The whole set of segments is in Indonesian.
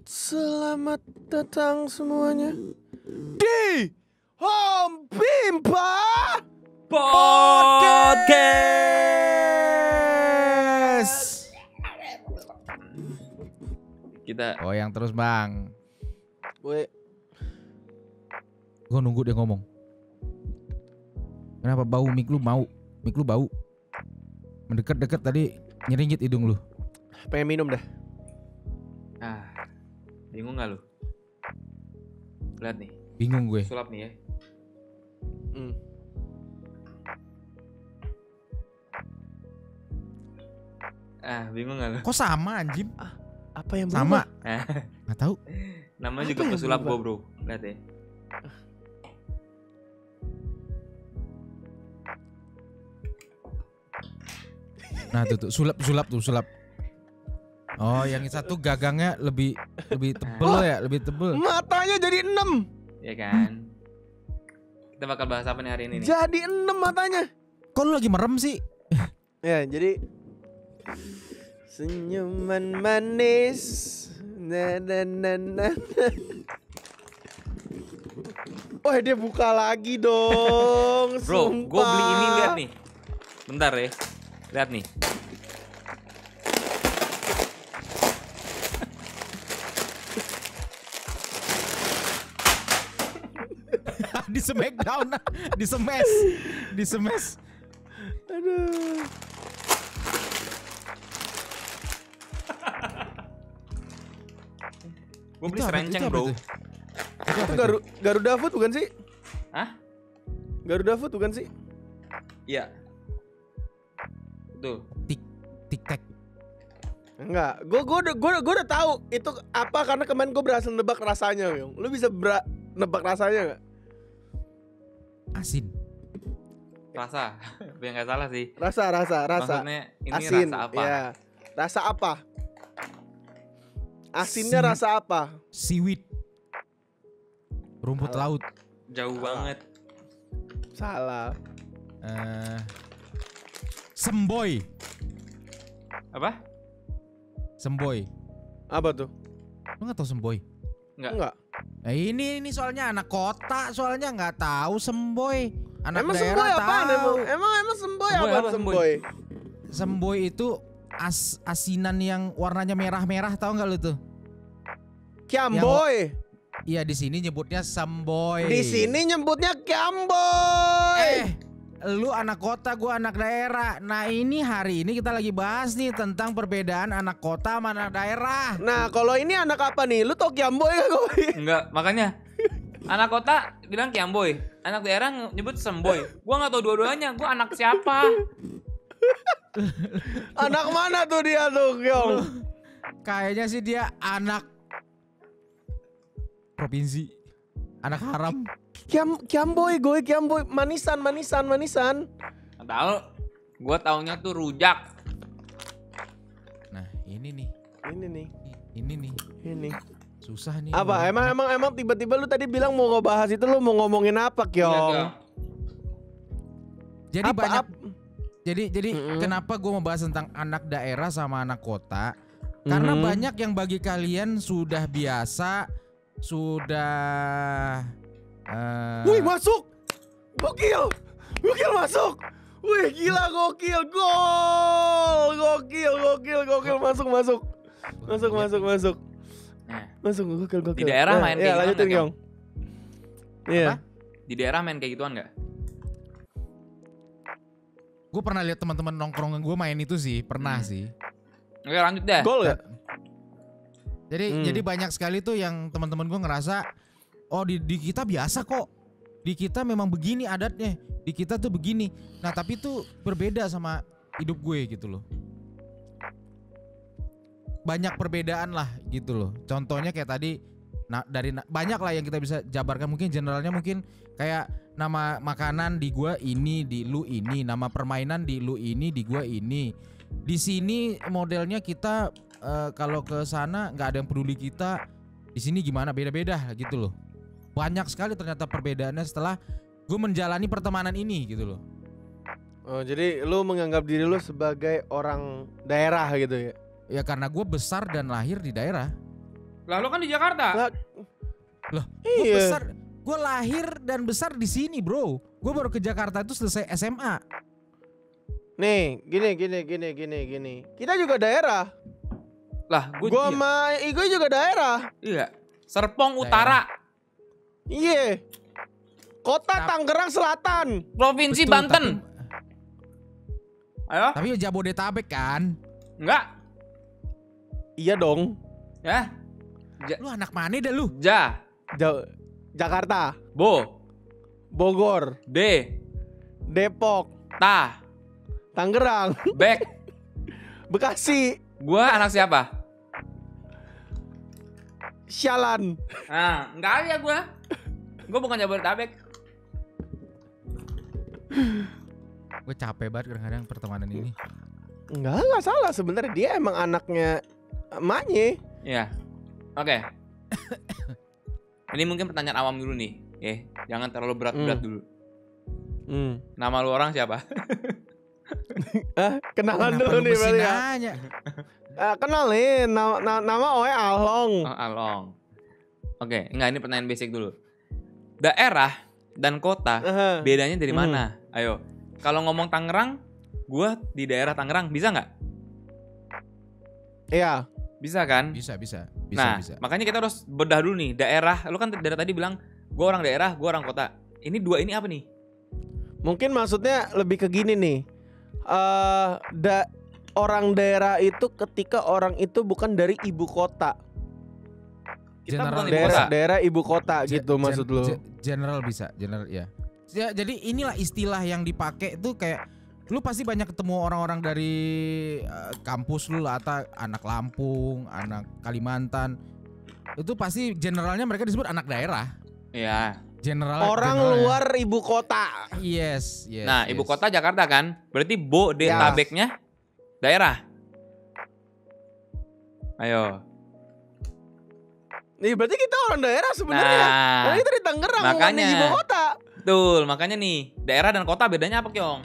Selamat datang semuanya di Home Pimpa Podcast. Kita Goyang terus bang. Gue Nunggu dia ngomong. Kenapa bau mic lu bau? Mic lu bau. Mendekat-dekat tadi nyeringit hidung lu. pengen minum dah. bingung gak lu? Lihat nih, Bingung gue. sulap nih ya. Bingung gak lu? Kok sama anjim? Apa yang Sama. berubah? Nggak tahu. Namanya Apa juga yang pesulap berubah? gua bro. Lihat ya. Nah tuh sulap. Oh, yang satu gagangnya lebih tebel ya, lebih tebel. Matanya jadi 6. Ya kan? Kita bakal bahas apa nih hari ini nih? Jadi 6 matanya. Kok lu lagi merem sih? Ya, jadi senyuman manis. Na na na na. Oh, dia buka lagi dong. Bro, gue beli ini, lihat nih. Bentar ya. Lihat nih. Di smackdown, di smash. Aduh. Gue beli Itu apa- serenceng itu apa bro. tuh? Itu apa Itu tuh? Garuda Food bukan sih? Hah? Garuda Food bukan sih? Iya. Betul. Tic tac. Enggak, gue udah tahu itu apa karena kemarin gue berhasil nebak rasanya, Yong. Lu bisa nebak rasanya nggak? Asin. Rasa. Biar nggak salah sih. Rasa. Maksudnya ini Asin, rasa apa? ya. Rasa apa? Asinnya Sim- rasa apa? Seaweed. Rumput Salah. laut. Jauh Salah. banget. Salah. Semboy. Apa? Semboy. Apa tuh? Lu nggak tahu semboy? Enggak. Nah, ini soalnya anak kota, soalnya nggak tahu semboy. Anak Emang daerah semboy apaan tahu. emang semboy Semboy apaan apa, semboy? Semboy itu asinan yang warnanya merah-merah, tahu nggak lu tuh? Kiamboy. Iya, di sini nyebutnya semboy. Di sini nyebutnya Kiamboy. Lu anak kota, gua anak daerah. Nah, ini hari ini kita lagi bahas nih tentang perbedaan anak kota sama anak daerah. Nah, kalau ini anak apa nih? Lu tau Kiamboy gak gue? Enggak, makanya anak kota bilang kiamboy, anak daerah nyebut semboy. Gua nggak tahu dua-duanya. Gua anak siapa? Anak mana tuh dia tuh, Yong? Kayaknya sih dia anak provinsi. Anak haram. Kiamboy, manisan. Nggak tahu. Gua taunya tuh rujak. Nah, ini nih. Ini. Susah nih. Apa? Emang tiba-tiba lu tadi bilang mau ngebahas itu, lu mau ngomongin apa, Iya, Kyong? Kak. Jadi banyak. Jadi Mm-mm. kenapa gue mau bahas tentang anak daerah sama anak kota? Karena Mhm. banyak yang bagi kalian sudah biasa, sudah Wih, masuk. Gokil masuk. Wih, gila gokil. Gokil masuk. Nah, Masuk gokil. Di daerah main kayak ya, gimana, lanjutin, Kyong? Kyong. Iya. Apa? di daerah main kayak gituan nggak? gue pernah lihat teman-teman nongkrong gue main itu sih, pernah sih. Oke, lanjut deh. Gol gak? Jadi banyak sekali tuh yang teman-teman gue ngerasa, oh di kita biasa kok, di kita memang begini adatnya, di kita tuh begini. Nah tapi tuh berbeda sama hidup gue gitu loh. Banyak perbedaan lah gitu loh. Contohnya kayak tadi, banyak lah yang kita bisa jabarkan. Mungkin generalnya mungkin kayak nama makanan di gua ini, di lu ini, nama permainan di lu ini, di gua ini. Di sini modelnya kita kalau ke sana nggak ada yang peduli kita. Di sini gimana, beda-beda gitu loh. Banyak sekali ternyata perbedaannya setelah gue menjalani pertemanan ini gitu loh. Oh, jadi lu menganggap diri lu sebagai orang daerah gitu ya? Ya karena gue besar dan lahir di daerah. Lah lo kan di Jakarta. Lah, Loh, gue iya. besar, gue lahir dan besar di sini, bro. Gue baru ke Jakarta itu selesai SMA. Nih, gini. Kita juga daerah. Lah gue Gua sama Igo juga daerah. iya. Serpong Daerah. Utara, Iya. Kota Tangerang Selatan. Provinsi Betul, Banten. Ayo, Tapi Jabodetabek kan. enggak. Iya dong. Ya. Lu anak mana dah lu? Jakarta, Bo, Bogor, De, Depok, Ta, Tangerang, Bek. Bekasi, Gua anak siapa? Sialan. Nah, enggak ada gua. Gua bukan Jabodetabek. Gue capek banget kadang-kadang pertemanan ini. Enggak salah sebenarnya, dia emang anaknya emaknya. Iya. Oke. Ini mungkin pertanyaan awam dulu nih. Jangan terlalu berat-berat dulu. Nama lu orang siapa? Kenalan Kenapa dulu lu nih mesti berarti ya. nanya? Kenalin, nama Oe Along. Oh, Along. Oke, enggak, ini pertanyaan basic dulu. Daerah dan kota bedanya dari mana? Ayo. Kalau ngomong Tangerang, gua di daerah Tangerang, bisa nggak? Iya. Bisa kan? Bisa. Nah, makanya kita harus bedah dulu nih. Daerah, lu kan dari tadi bilang gua orang daerah, gua orang kota. Ini dua ini apa nih? Mungkin maksudnya lebih ke gini nih. Orang daerah itu ketika orang itu bukan dari ibu kota. Kita General bukan ibu kota. Daerah ibu kota gitu maksud lu. General bisa, general ya. Jadi inilah istilah yang dipakai itu kayak lu pasti banyak ketemu orang-orang dari kampus lu lah, atau anak Lampung, anak Kalimantan. Itu pasti generalnya mereka disebut anak daerah. Iya. General Orang generalnya. luar ibu kota. Yes. Nah, ibu kota Jakarta kan? Berarti Bodetabeknya daerah. Ayo. Nih berarti kita orang daerah sebenarnya. Nah, Karena kita di Tangerang bukan makanya. di ibu kota. betul. Makanya nih, daerah dan kota bedanya apa, Kyong?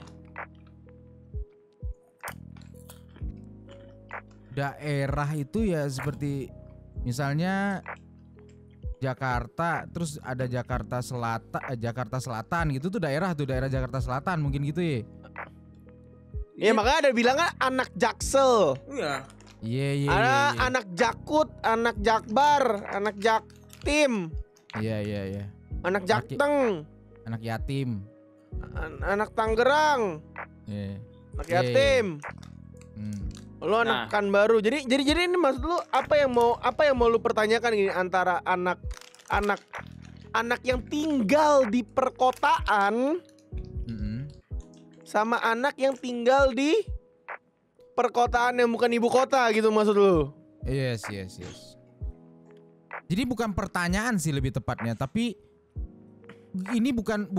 Daerah itu ya seperti misalnya Jakarta, terus ada Jakarta Selatan gitu tuh daerah Jakarta Selatan mungkin gitu ya. Ya makanya ada bilangnya anak Jaksel. Iya. Iya. Anak Jakut, anak Jakbar, anak Jaktim, Iya. anak Jakteng, Anak yatim. anak Tangerang, Iya. anak Iya. yatim. Lu anak Nah. Pekanbaru. Jadi ini maksud lu apa yang mau lu pertanyakan gini antara anak yang tinggal di perkotaan sama anak yang tinggal di perkotaan yang bukan ibu kota gitu maksud lu? Yes. Jadi bukan pertanyaan sih lebih tepatnya, tapi ini bukan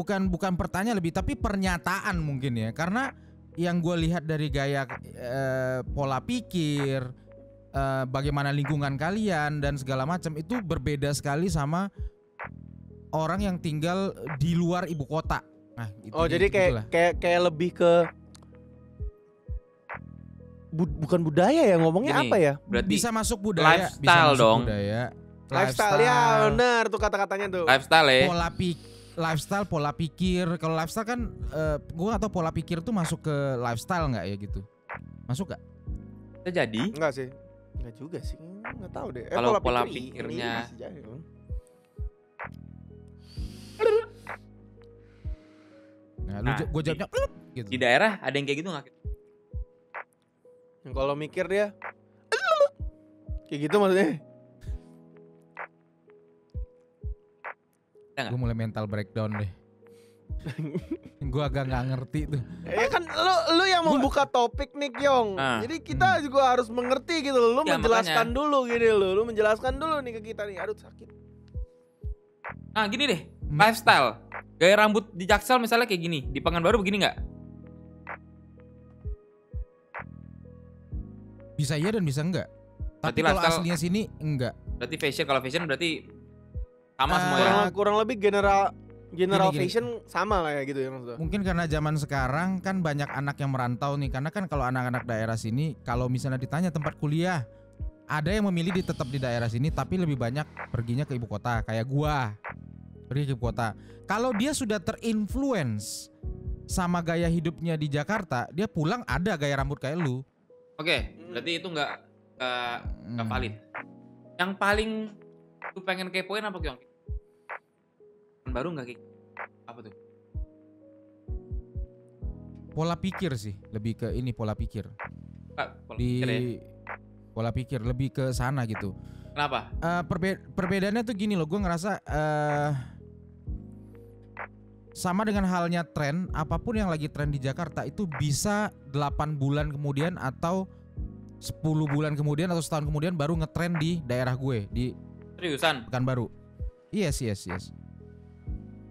pertanyaan lebih, tapi pernyataan mungkin ya, karena yang gue lihat dari gaya pola pikir, bagaimana lingkungan kalian dan segala macam itu berbeda sekali sama orang yang tinggal di luar ibu kota. Nah, gitu, Oh jadi kayak lebih ke bukan budaya ya ngomongnya Gini, apa ya? Berarti bisa masuk budaya, bisa lifestyle masuk dong. budaya, Lifestyle ya benar tuh kata-katanya tuh. lifestyle ya. lifestyle, pola pikir. Kalau lifestyle kan gue gak tahu pola pikir tuh masuk ke lifestyle nggak ya gitu? Masuk gak? Bisa jadi. Enggak sih. Enggak juga sih. Enggak tahu deh. Kalau pola pikir pikirnya iya, bisa jadi. Nah, gue jawabnya gitu. di daerah ada yang kayak gitu nggak? Yang kalau mikir dia kayak gitu maksudnya. Gue mulai mental breakdown deh. Gue agak nggak ngerti tuh. Ya kan lu yang membuka topik nih Kyong. Nah. Jadi kita juga harus mengerti gitu loh. Lu Ya, menjelaskan dulu gini loh. Lu menjelaskan dulu nih ke kita nih. Aduh sakit. Nah gini deh, lifestyle. Gaya rambut di Jaksel misalnya kayak gini, di Pekanbaru begini nggak? Bisa iya dan bisa enggak. Tapi Berarti kalau lifestyle- aslinya sini enggak. Berarti fashion, kalau fashion berarti sama semua ya. Kurang lebih General Gini. fashion sama lah ya gitu ya maksudnya. Mungkin karena zaman sekarang kan banyak anak yang merantau nih. Karena kan kalau anak-anak daerah sini, kalau misalnya ditanya tempat kuliah, ada yang memilih tetap di daerah sini, tapi lebih banyak perginya ke ibu kota. Kayak gua pergi ke ibu kota. Kalau dia sudah terinfluence sama gaya hidupnya di Jakarta, dia pulang ada gaya rambut kayak lu. Oke, berarti itu nggak valid. Yang paling lu pengen kepoin apa Kyong? Baru nggak Ki? Apa tuh? Pola pikir sih, lebih ke ini pola pikir. Pola pikir ya? Pola pikir lebih ke sana gitu. Kenapa? Perbedaannya tuh gini loh, gue ngerasa sama dengan halnya tren, apapun yang lagi tren di Jakarta itu bisa 8 bulan kemudian atau 10 bulan kemudian atau setahun kemudian baru ngetren di daerah gue, di Seriusan? Pekanbaru. Yes.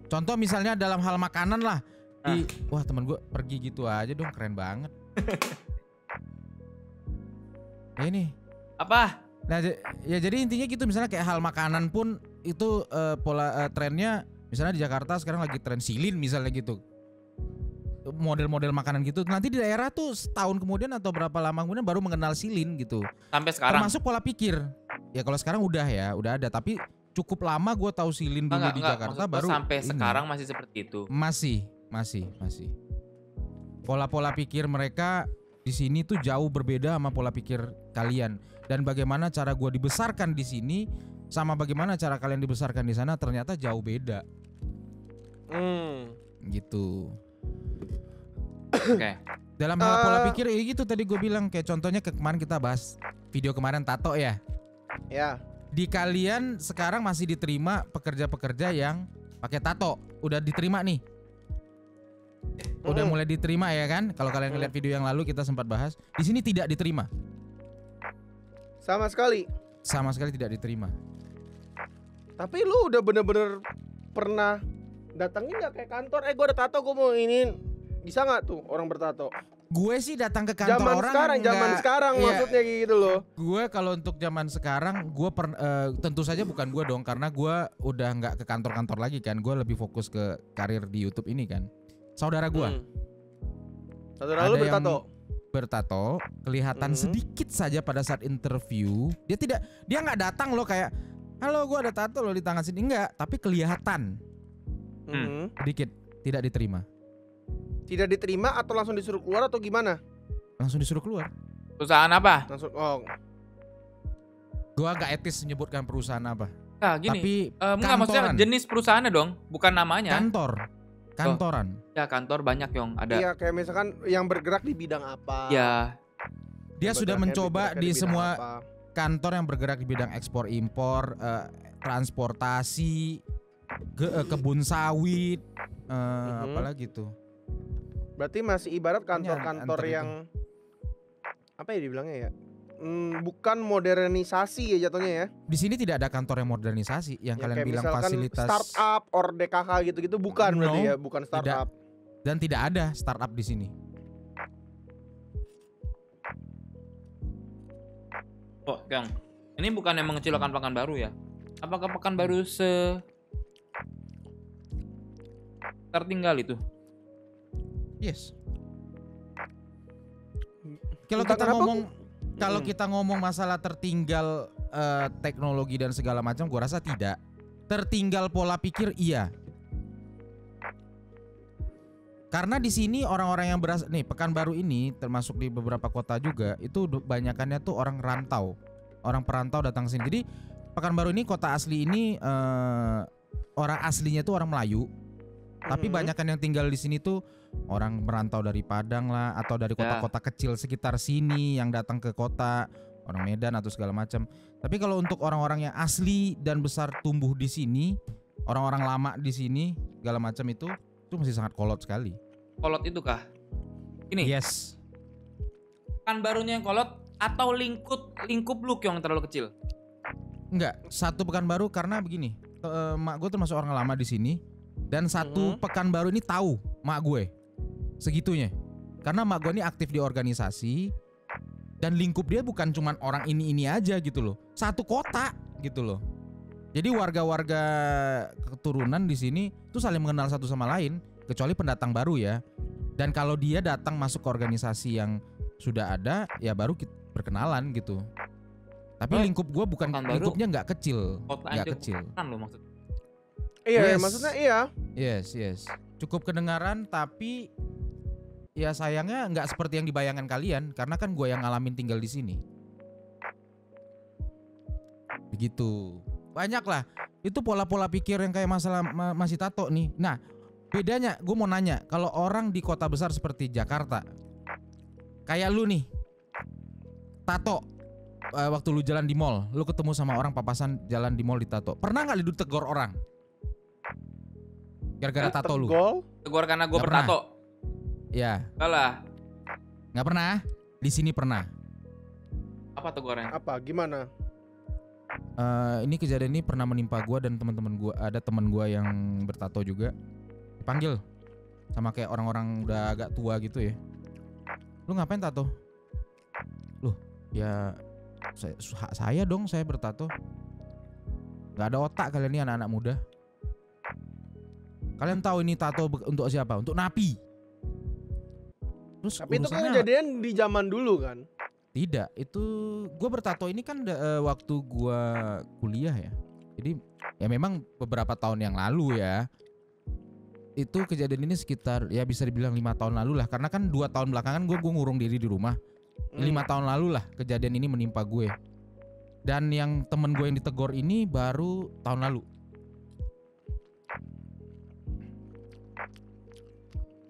Contoh misalnya dalam hal makanan lah. Wah teman gue pergi gitu aja dong, keren banget. Ini Apa? nah ya jadi intinya gitu, misalnya kayak hal makanan pun itu pola trennya misalnya di Jakarta sekarang lagi tren silin misalnya gitu, model-model makanan gitu. Nanti di daerah tuh setahun kemudian atau berapa lama kemudian baru mengenal silin gitu. Sampai sekarang? Termasuk pola pikir. Ya kalau sekarang udah ada, tapi cukup lama gue tahu silin dulu di Jakarta baru sampai ini. Sekarang masih seperti itu. Masih. Pola-pola pikir mereka di sini tuh jauh berbeda sama pola pikir kalian. Dan bagaimana cara gue dibesarkan di sini sama bagaimana cara kalian dibesarkan di sana ternyata jauh beda. Gitu. Oke. Dalam hal pola pikir ya gitu tadi gue bilang, kayak contohnya kemarin kita bahas video kemarin tato ya. Ya. Di kalian sekarang masih diterima pekerja-pekerja yang pakai tato, udah diterima nih. Udah mulai diterima ya kan? Kalau kalian ngeliat video yang lalu kita sempat bahas, di sini tidak diterima. Sama sekali tidak diterima. Tapi lu udah bener-bener pernah datangin nggak kayak kantor? Gue ada tato, gue mau ini. Bisa nggak tuh orang bertato? Gue sih datang ke kantor zaman sekarang iya. Maksudnya gitu loh. Gue kalau untuk zaman sekarang, gue tentu saja bukan gue dong, karena gue udah nggak ke kantor-kantor lagi kan. Gue lebih fokus ke karir di YouTube ini kan. Saudara gue, saudara lu bertato, kelihatan sedikit saja pada saat interview. Dia nggak datang loh kayak, halo gue ada tato loh di tangan sini, enggak. Tapi kelihatan sedikit tidak diterima. Tidak diterima atau langsung disuruh keluar atau gimana? Langsung disuruh keluar. Perusahaan apa? Langsung Gua gak etis menyebutkan perusahaan apa. Nah gini, tapi enggak, maksudnya jenis perusahaannya dong, bukan namanya. Kantoran. Ya kantor banyak yang ada. Iya kayak misalkan yang bergerak di bidang apa. Ya. Dia sudah mencoba di semua kantor yang bergerak di bidang ekspor impor, transportasi, kebun sawit, apalagi tuh. Berarti masih ibarat kantor-kantor yang apa ya dibilangnya ya? Bukan modernisasi ya jatuhnya ya. Di sini tidak ada kantor yang modernisasi yang kalian bilang fasilitas startup or DKK gitu-gitu bukan berarti ya, bukan startup. Dan tidak ada startup di sini. Oh, Gang. Ini bukan yang mengecilkan Pekanbaru ya? Apakah Pekanbaru tertinggal itu? Yes. Kalau kita ngomong masalah tertinggal teknologi dan segala macam, gua rasa tidak. Tertinggal pola pikir iya. Karena di sini orang-orang yang nih Pekanbaru ini termasuk di beberapa kota juga itu banyakannya tuh orang rantau, orang perantau datang sini. Jadi Pekanbaru ini kota asli ini orang aslinya tuh orang Melayu. Tapi banyakan yang tinggal di sini tuh orang merantau dari Padang lah atau dari kota-kota kecil sekitar sini yang datang ke kota, orang Medan atau segala macam. Tapi kalau untuk orang-orang yang asli dan besar tumbuh di sini, orang-orang lama di sini segala macam itu masih sangat kolot sekali. Kolot itu kah? Ini. Yes. Pekanbarunya yang kolot atau lingkup lu yang terlalu kecil? Enggak, satu Pekanbaru karena begini. Mak gue termasuk orang lama di sini. Dan satu Pekanbaru ini tahu mak gue segitunya, karena mak gue ini aktif di organisasi dan lingkup dia bukan cuman orang ini aja gitu loh, satu kota gitu loh. Jadi warga-warga keturunan di sini tuh saling mengenal satu sama lain, kecuali pendatang baru ya. Dan kalau dia datang masuk ke organisasi yang sudah ada, ya baru berkenalan gitu. Tapi lingkup gue bukan, lingkupnya nggak kecil, nggak kecil. Kan lo maksud? Iya, maksudnya iya. Yes. Cukup kedengaran, tapi ya sayangnya nggak seperti yang dibayangkan kalian, karena kan gue yang ngalamin tinggal di sini. Begitu. Banyak lah. Itu pola-pola pikir yang kayak masalah masih tato nih. Nah, bedanya gue mau nanya, kalau orang di kota besar seperti Jakarta, kayak lu nih, tato, waktu lu jalan di mall, lu ketemu sama orang papasan jalan di mall ditato, pernah nggak lu tegur orang gara-gara tato lu? Tegur karena gue bertato? Ya. Kalah. Nggak pernah? Di sini pernah. Apa tegurnya? Apa? Gimana? Ini kejadian ini pernah menimpa gue dan teman-teman gue. Ada teman gue yang bertato juga, dipanggil sama kayak orang-orang udah agak tua gitu ya. Lu ngapain tato? Loh, ya saya dong, saya bertato. Gak ada otak kalian ini anak-anak muda. Kalian tahu ini tato untuk siapa? Untuk napi. Terus tapi itu kan kejadian di zaman dulu kan? Tidak, itu gue bertato ini kan waktu gue kuliah ya. Jadi ya memang beberapa tahun yang lalu ya. Itu kejadian ini sekitar ya bisa dibilang 5 tahun lalu lah. Karena kan 2 tahun belakangan gue ngurung diri di rumah. 5 tahun lalu lah kejadian ini menimpa gue. Dan yang temen gue yang ditegur ini baru tahun lalu.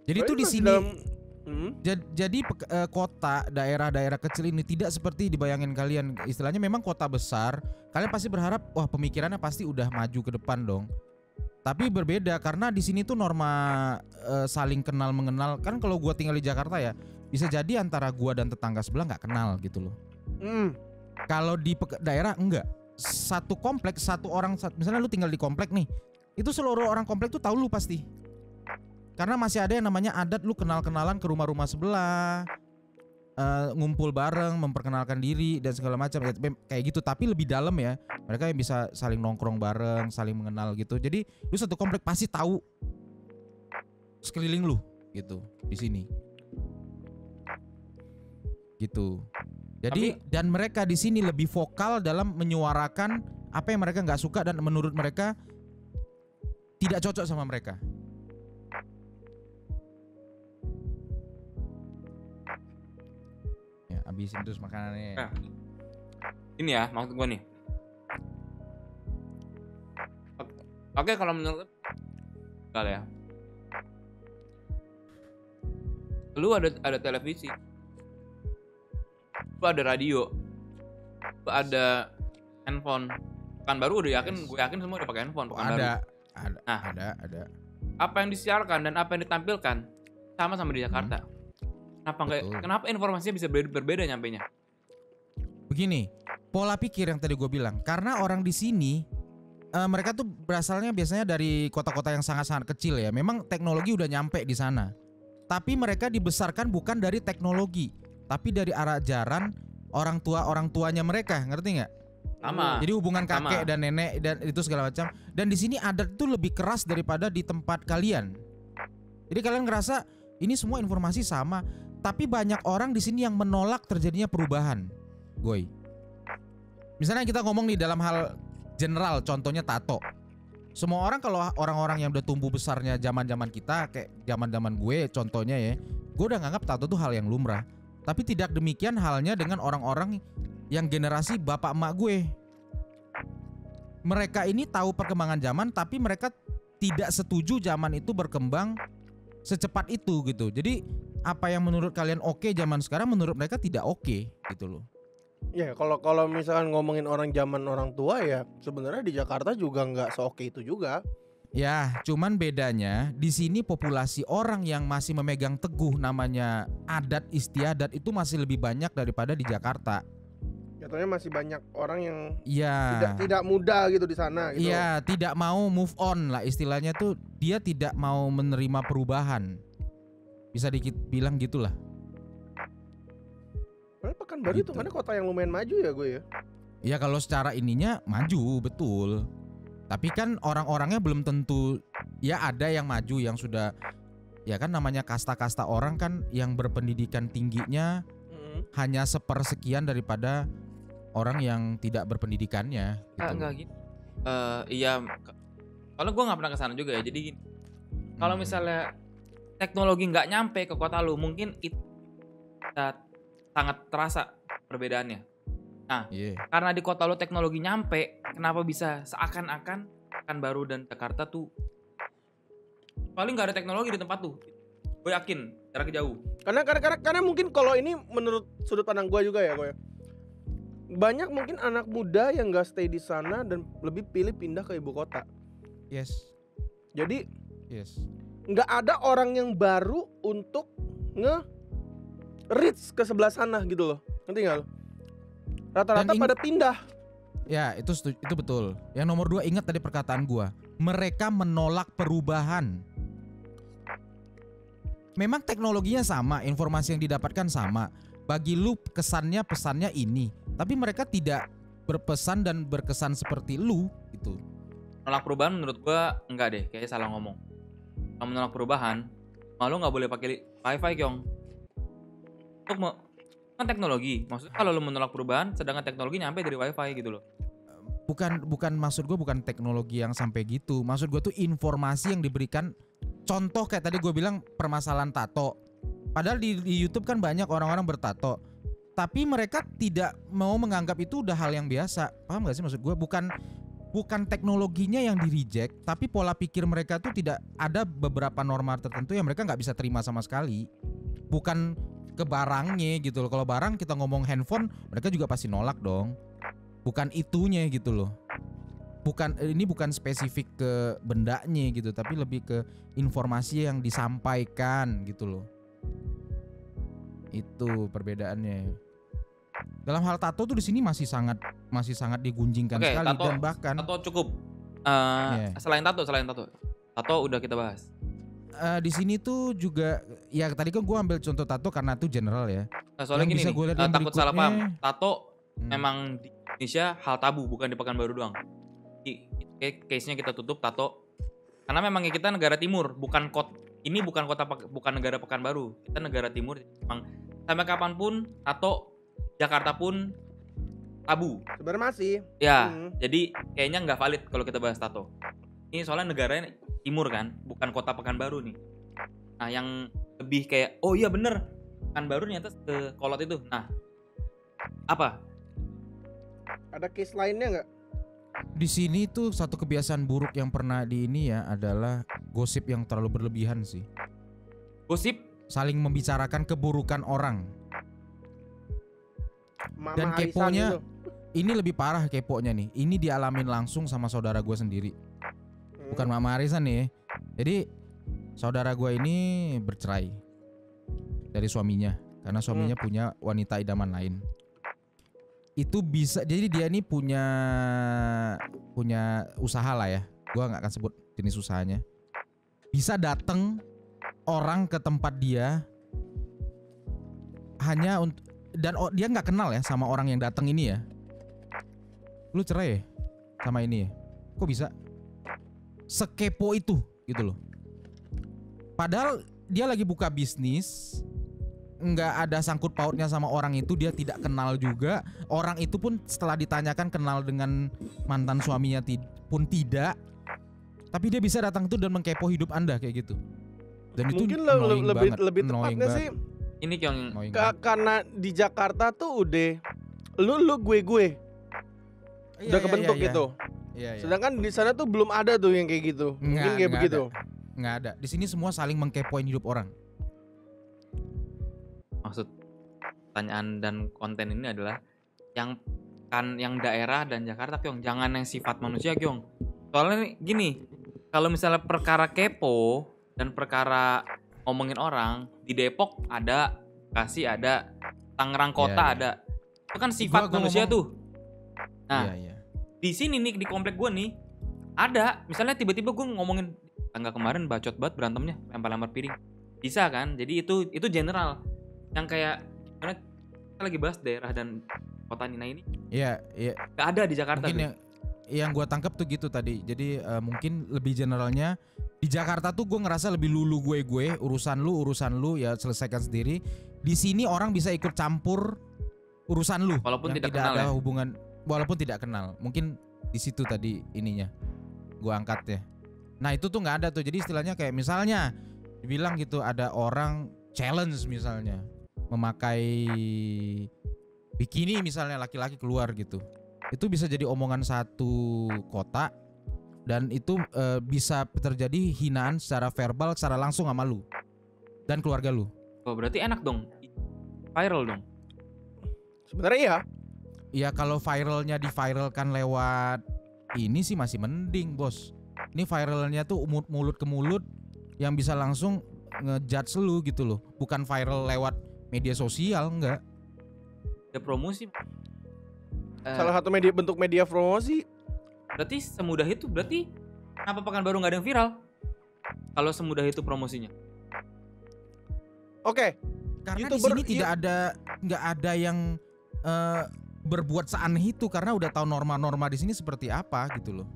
Jadi itu di sini. Jadi kota, daerah-daerah kecil ini tidak seperti dibayangin kalian. Istilahnya memang kota besar, kalian pasti berharap wah pemikirannya pasti udah maju ke depan dong. Tapi berbeda karena di sini tuh norma saling kenal mengenal. Kan kalau gua tinggal di Jakarta ya, bisa jadi antara gua dan tetangga sebelah nggak kenal gitu loh. Kalau di daerah enggak. Satu komplek, satu orang, misalnya lu tinggal di komplek nih, itu seluruh orang komplek tuh tahu lu pasti. Karena masih ada yang namanya adat lu kenal-kenalan ke rumah-rumah sebelah, ngumpul bareng, memperkenalkan diri dan segala macam ya, kayak gitu. Tapi lebih dalam ya, mereka yang bisa saling nongkrong bareng, saling mengenal gitu. Jadi lu satu komplek pasti tahu sekeliling lu gitu di sini. Gitu. Jadi dan mereka di sini lebih vokal dalam menyuarakan apa yang mereka nggak suka dan menurut mereka tidak cocok sama mereka. Habisin terus makanannya. Ini ya maksud gue nih. Oke, kalau menurut kalian ya, lu ada televisi, lu ada radio, lu ada handphone. Kan baru udah yakin, gue yakin semua udah pakai handphone. Ada. Apa yang disiarkan dan apa yang ditampilkan sama di Jakarta. Kenapa informasinya bisa berbeda nyampenya? Begini, pola pikir yang tadi gue bilang. Karena orang di sini mereka tuh berasalnya biasanya dari kota-kota yang sangat-sangat kecil ya. Memang teknologi udah nyampe di sana. Tapi mereka dibesarkan bukan dari teknologi, tapi dari ajaran orang tuanya mereka, ngerti nggak? Sama. Jadi hubungan kakek dan nenek dan itu segala macam. Dan di sini adat itu lebih keras daripada di tempat kalian. Jadi kalian ngerasa ini semua informasi sama. Tapi banyak orang di sini yang menolak terjadinya perubahan, Goy. Misalnya kita ngomong nih dalam hal general, contohnya tato. Semua orang kalau orang-orang yang udah tumbuh besarnya zaman-zaman kita, kayak zaman-zaman gue contohnya ya, gue udah nganggap tato tuh hal yang lumrah. Tapi tidak demikian halnya dengan orang-orang yang generasi bapak emak gue. Mereka ini tahu perkembangan zaman, tapi mereka tidak setuju zaman itu berkembang secepat itu gitu. Jadi apa yang menurut kalian oke zaman sekarang menurut mereka tidak oke gitu loh. Ya kalau misalkan ngomongin orang zaman orang tua ya sebenarnya di Jakarta juga nggak seoke itu juga. Ya cuman bedanya di sini populasi orang yang masih memegang teguh namanya adat istiadat itu masih lebih banyak daripada di Jakarta. Jatuhnya masih banyak orang yang ya tidak muda gitu di sana gitu. Iya, tidak mau move on lah istilahnya tuh, dia tidak mau menerima perubahan. Bisa bilang gitulah. Padahal Pekanbaru itu mana kota yang lumayan maju ya gue ya. Iya kalau secara ininya maju betul. Tapi kan orang-orangnya belum tentu, ya ada yang maju yang sudah, ya kan namanya kasta-kasta orang kan yang berpendidikan tingginya hanya sepersekian daripada orang yang tidak berpendidikannya. Gitu. Enggak gitu. Iya, kalau gue nggak pernah kesana juga ya. Jadi gini, kalau misalnya teknologi nggak nyampe ke kota lu, mungkin itu sangat terasa perbedaannya. Nah, karena di kota lu teknologi nyampe, kenapa bisa seakan-akan Pekanbaru dan Jakarta tuh paling nggak ada teknologi di tempat tuh? Gue yakin jarak jauh. Karena mungkin kalau ini menurut sudut pandang gue juga ya, gue banyak mungkin anak muda yang nggak stay di sana dan lebih pilih pindah ke ibu kota. Yes. Jadi nggak ada orang yang baru untuk reach ke sebelah sana gitu loh. Ngerti nggak lo? Rata-rata pada pindah. Ya itu betul. Yang nomor 2, ingat tadi perkataan gua, mereka menolak perubahan. Memang teknologinya sama, informasi yang didapatkan sama. Bagi lu kesannya pesannya ini, tapi mereka tidak berpesan dan berkesan seperti lu gitu. Menolak perubahan menurut gua enggak deh, kayaknya salah ngomong. Kalau menolak perubahan, malu nggak boleh pakai wifi Kyong. Untuk kan teknologi, maksudnya kalau lu menolak perubahan, sedangkan teknologi nyampe dari wifi gitu loh. Bukan maksud gue bukan teknologi yang sampai gitu. Maksud gue tuh informasi yang diberikan. Contoh kayak tadi gue bilang permasalahan tato. Padahal di YouTube kan banyak orang-orang bertato. Tapi mereka tidak mau menganggap itu udah hal yang biasa. Paham gak sih maksud gue? Bukan teknologinya yang di reject, tapi pola pikir mereka tuh tidak, ada beberapa norma tertentu yang mereka nggak bisa terima sama sekali. Bukan ke barangnya gitu loh. Kalau barang kita ngomong handphone, mereka juga pasti nolak dong. Bukan itunya gitu loh. Ini bukan spesifik ke bendanya gitu, tapi lebih ke informasi yang disampaikan gitu loh. Itu perbedaannya. Dalam hal tato tuh di sini masih sangat digunjingkan sekali, tato, dan bahkan tato cukup. Selain tato udah kita bahas. Di sini tuh juga ya tadi kan gue ambil contoh tato karena tuh general ya. Nah, soalnya gini nih, takut salah paham. Tato memang di Indonesia hal tabu, bukan di Pekanbaru doang. Case-nya kita tutup tato karena memang kita negara timur, bukan negara Pekanbaru. Kita negara timur. Memang sampai kapanpun tato Jakarta pun tabu. Sebenarnya masih. Ya, jadi kayaknya nggak valid kalau kita bahas tato. Ini soalnya negaranya timur kan, bukan kota Pekanbaru nih. Nah, yang lebih kayak, oh iya bener, Pekanbaru ternyata ke kolot itu. Nah, apa? Ada case lainnya nggak? Di sini tuh satu kebiasaan buruk yang pernah di ini ya adalah gosip yang terlalu berlebihan sih. Gosip? Saling membicarakan keburukan orang. Dan keponya ini lebih parah keponya nih. Ini dialamin langsung sama saudara gue sendiri. Bukan Mama Arisan nih. Jadi saudara gue ini bercerai dari suaminya karena suaminya punya wanita idaman lain. Itu bisa, jadi dia ini punya usaha lah ya. Gue nggak akan sebut jenis usahanya. Bisa datang orang ke tempat dia hanya untuk, dan dia nggak kenal ya sama orang yang datang ini ya. Lu cerai ya sama ini ya? Kok bisa? Sekepo itu gitu loh. Padahal dia lagi buka bisnis, nggak ada sangkut pautnya sama orang itu, dia tidak kenal juga. Orang itu pun setelah ditanyakan kenal dengan mantan suaminya pun tidak. Tapi dia bisa datang tuh dan mengkepo hidup Anda kayak gitu. Dan mungkin itu lebih tepatnya sih ini yang karena di Jakarta tuh udah lu gue udah kebentuk gitu. Iya. Sedangkan di sana tuh belum ada tuh yang kayak gitu. Mungkin kayak begitu. Nggak ada. Di sini semua saling mengkepoin hidup orang. Maksud pertanyaan dan konten ini adalah yang daerah dan Jakarta Kyong, jangan yang sifat manusia Kyong. Soalnya gini, kalau misalnya perkara kepo dan perkara ngomongin orang di Depok ada, Bekasi ada, Tangerang kota ada. Itu kan sifat manusia tuh. Nah, di sini nih di komplek gue nih ada, misalnya tiba-tiba gue ngomongin tangga kemarin bacot banget berantemnya, lempar-lempar piring. Bisa kan? Jadi itu general. Yang kayak karena kita lagi bahas daerah dan kota Nina ini. Iya. Gak ada di Jakarta. yang gua tangkap tuh gitu tadi. Jadi mungkin lebih generalnya di Jakarta tuh gue ngerasa lebih gue urusan lu ya selesaikan sendiri. Di sini orang bisa ikut campur urusan lu Walaupun yang tidak tidak kenal ada ya? hubungan, walaupun tidak kenal. Mungkin di situ tadi ininya gua angkat ya. Nah itu tuh nggak ada tuh. Jadi istilahnya kayak misalnya dibilang gitu ada orang challenge misalnya memakai bikini misalnya laki-laki keluar gitu. Itu bisa jadi omongan satu kota dan itu bisa terjadi hinaan secara verbal secara langsung sama lu dan keluarga lu. Oh, berarti enak dong. Viral dong. Sebenarnya iya. Ya kalau viralnya diviralkan lewat ini sih masih mending bos. Ini viralnya tuh mulut ke mulut yang bisa langsung ngejudge lu gitu loh. Bukan viral lewat media sosial, enggak. Ya promosi. Salah satu bentuk media promosi. Berarti semudah itu, berarti kenapa Pekanbaru nggak ada yang viral? Kalau semudah itu promosinya. Oke. Karena YouTuber- di sini nggak ada yang berbuat seaneh itu karena udah tahu norma-norma di sini seperti apa gitu loh.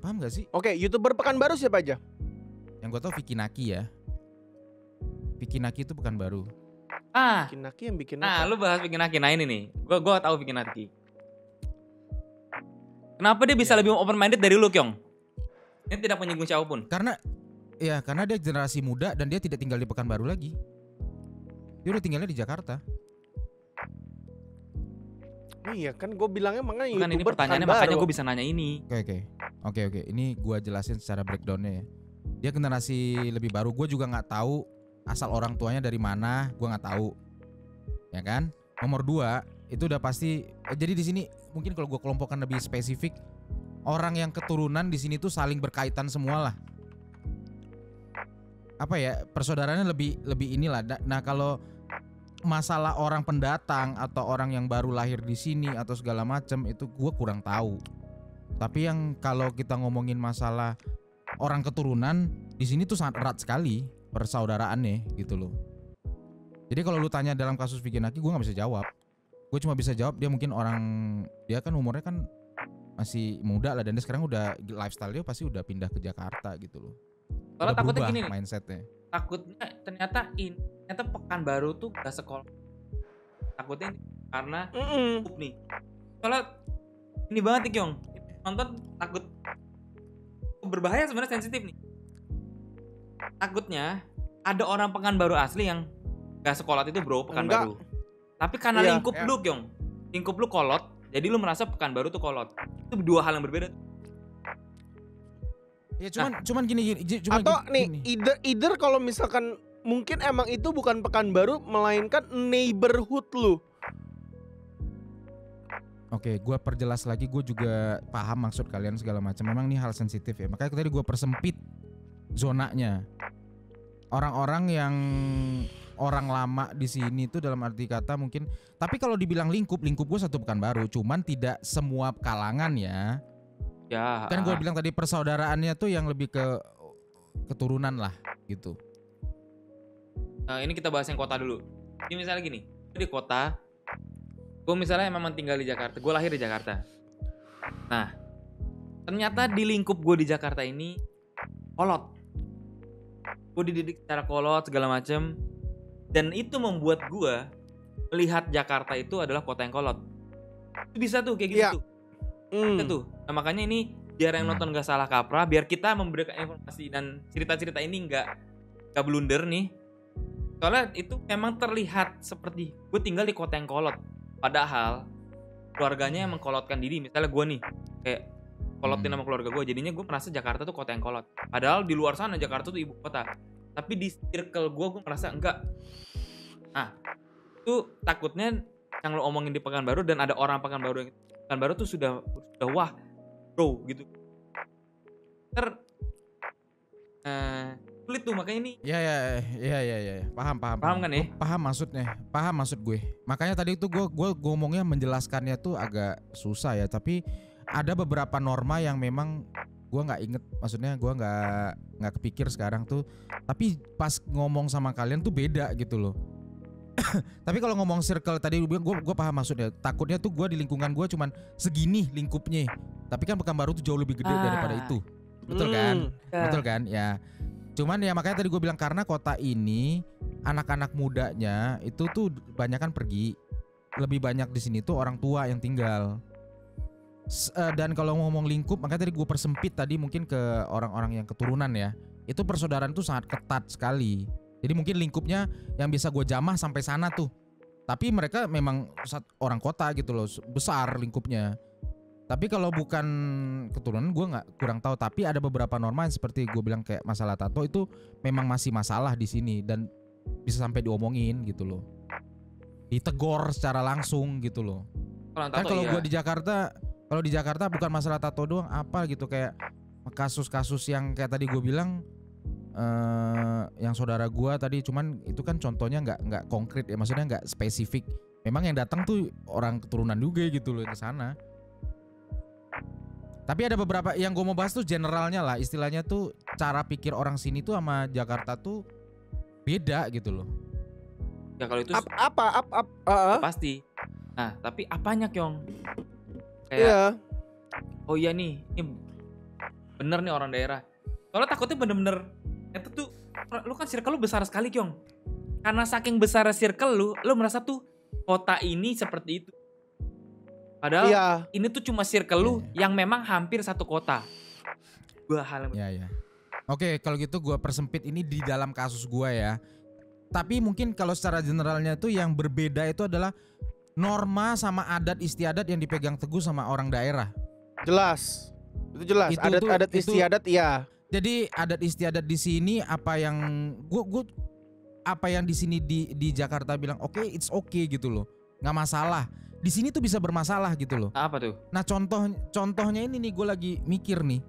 Paham gak sih? Oke, YouTuber Pekanbaru siapa aja? Yang gue tau Vicky Naki ya. Vicky Naki itu Pekanbaru. Ah, Bikin Naki yang bikin nah apa? lu bahas bikin Naki. Nah ini nih, gua tahu bikin Naki. Kenapa dia bisa lebih open minded dari lu, Kyong? Ini tidak menyinggung siapapun. Karena dia generasi muda dan dia tidak tinggal di Pekanbaru lagi. Dia udah tinggalnya di Jakarta. Iya kan gue bilangnya makanya Bukan ini YouTuber pertanyaannya, Pekanbaru. makanya gue bisa nanya ini. Oke. Ini gua jelasin secara breakdownnya ya. Dia generasi lebih baru. Gue juga nggak tahu asal orang tuanya dari mana. Gue nggak tahu. Ya kan. Nomor 2 itu udah pasti. Jadi di sini mungkin kalau gue kelompokkan lebih spesifik, orang yang keturunan di sini tuh saling berkaitan semua lah. Apa ya, persaudaraannya lebih inilah. Nah kalau masalah orang pendatang atau orang yang baru lahir di sini atau segala macam itu gue kurang tahu. Tapi yang kalau kita ngomongin masalah orang keturunan di sini tuh sangat erat sekali persaudaraannya gitu loh. Jadi kalau lu tanya dalam kasus Vicky Naki, gue nggak bisa jawab. Gue cuma bisa jawab dia mungkin dia kan umurnya kan masih muda lah dan dia sekarang udah lifestyle dia pasti udah pindah ke Jakarta gitu loh. Soalnya Udah takutnya berubah gini nih, mindsetnya. takutnya ternyata Pekanbaru tuh gak sekolah. Takutnya ini karena YouTube nih. Soalnya ini banget nih Kyong, nonton takut berbahaya sebenarnya, sensitif nih. Takutnya ada orang Pekanbaru asli yang gak sekolah itu bro Pekanbaru. Tapi karena Iya, lingkup iya. lu Kyong, lingkup lu kolot, jadi lu merasa Pekanbaru tuh kolot. Itu dua hal yang berbeda. Ya cuman gini. Cuman Atau nih gini. either kalau misalkan mungkin emang itu bukan Pekanbaru melainkan neighborhood lu. Oke, gue perjelas lagi, gue juga paham maksud kalian segala macam. Memang ini hal sensitif ya. Makanya tadi gue persempit zonanya. Orang-orang yang orang lama di sini tuh dalam arti kata mungkin. Tapi kalau dibilang lingkup gue satu Pekanbaru. Cuman tidak semua kalangan ya. Ya. Kan gue bilang tadi persaudaraannya tuh yang lebih ke keturunan lah gitu. Nah, ini kita bahas yang kota dulu. Ini misalnya gini, di kota, gue misalnya memang tinggal di Jakarta, gue lahir di Jakarta. Nah, ternyata di lingkup gue di Jakarta ini kolot. Gue dididik secara kolot segala macem, dan itu membuat gue melihat Jakarta itu adalah kota yang kolot. Itu bisa tuh kayak gitu Iya. tuh. Bisa tuh. Nah, makanya ini biar yang nonton gak salah kaprah, biar kita memberikan informasi dan cerita-cerita ini gak blunder nih. Soalnya itu memang terlihat seperti gue tinggal di kota yang kolot. Padahal keluarganya yang mengkolotkan diri. Misalnya gue nih kayak kolotin sama keluarga gue. Jadinya gue merasa Jakarta tuh kota yang kolot. Padahal di luar sana Jakarta tuh ibu kota. Tapi di circle gue merasa enggak. Nah itu takutnya yang lo omongin di Pekanbaru dan ada orang Pekanbaru tuh sudah wah bro gitu. Sulit tuh makanya ini. Ya. Paham. Paham kan ya? Paham maksud gue. Makanya tadi itu gue ngomongnya menjelaskannya tuh agak susah ya. Tapi ada beberapa norma yang memang gue nggak inget. Maksudnya gue nggak kepikir sekarang tuh. Tapi pas ngomong sama kalian tuh beda gitu loh. Tapi kalau ngomong circle tadi gue paham maksudnya. Takutnya tuh gue di lingkungan gue cuman segini lingkupnya. Tapi kan Pekanbaru tuh jauh lebih gede daripada itu. Betul kan? Betul kan? Ya. Cuman ya makanya tadi gue bilang karena kota ini anak-anak mudanya itu tuh banyak kan pergi. Lebih banyak di sini tuh orang tua yang tinggal. Dan kalau ngomong lingkup makanya tadi gue persempit tadi mungkin ke orang-orang yang keturunan ya. Itu persaudaraan tuh sangat ketat sekali. Jadi mungkin lingkupnya yang bisa gue jamah sampai sana tuh. Tapi mereka memang orang kota gitu loh, besar lingkupnya. Tapi kalau bukan keturunan gue kurang tahu. Tapi ada beberapa norma yang seperti gue bilang kayak masalah tato itu memang masih masalah di sini dan bisa sampai diomongin gitu loh. Ditegor secara langsung gitu loh. Kan kalau gue di Jakarta, kalau di Jakarta bukan masalah tato doang, apa gitu kayak kasus-kasus yang kayak tadi gue bilang. Yang saudara gua tadi cuman itu kan contohnya nggak konkret ya, maksudnya nggak spesifik. Memang yang datang tuh orang keturunan juga gitu loh ke sana. Tapi ada beberapa yang gua mau bahas tuh generalnya lah, istilahnya tuh cara pikir orang sini tuh sama Jakarta tuh beda gitu loh. Ya kalau itu pasti. Nah, tapi apanya Kyong? Kayak oh iya nih, ini bener nih orang daerah. Soalnya takutnya bener-bener itu tuh lu kan circle lu besar sekali Kyong. Karena saking besar circle lu merasa tuh kota ini seperti itu. Padahal ini tuh cuma circle lu yang memang hampir satu kota. Dua hal yang ya. Oke, kalau gitu gua persempit ini di dalam kasus gua ya. Tapi mungkin kalau secara generalnya tuh yang berbeda itu adalah norma sama adat istiadat yang dipegang teguh sama orang daerah. Jelas. Itu jelas. Adat istiadat iya. Jadi adat istiadat di sini apa yang gue apa yang di sini di Jakarta bilang it's okay gitu loh, nggak masalah. Di sini tuh bisa bermasalah gitu loh. Apa tuh? Nah contohnya ini nih gue lagi mikir nih.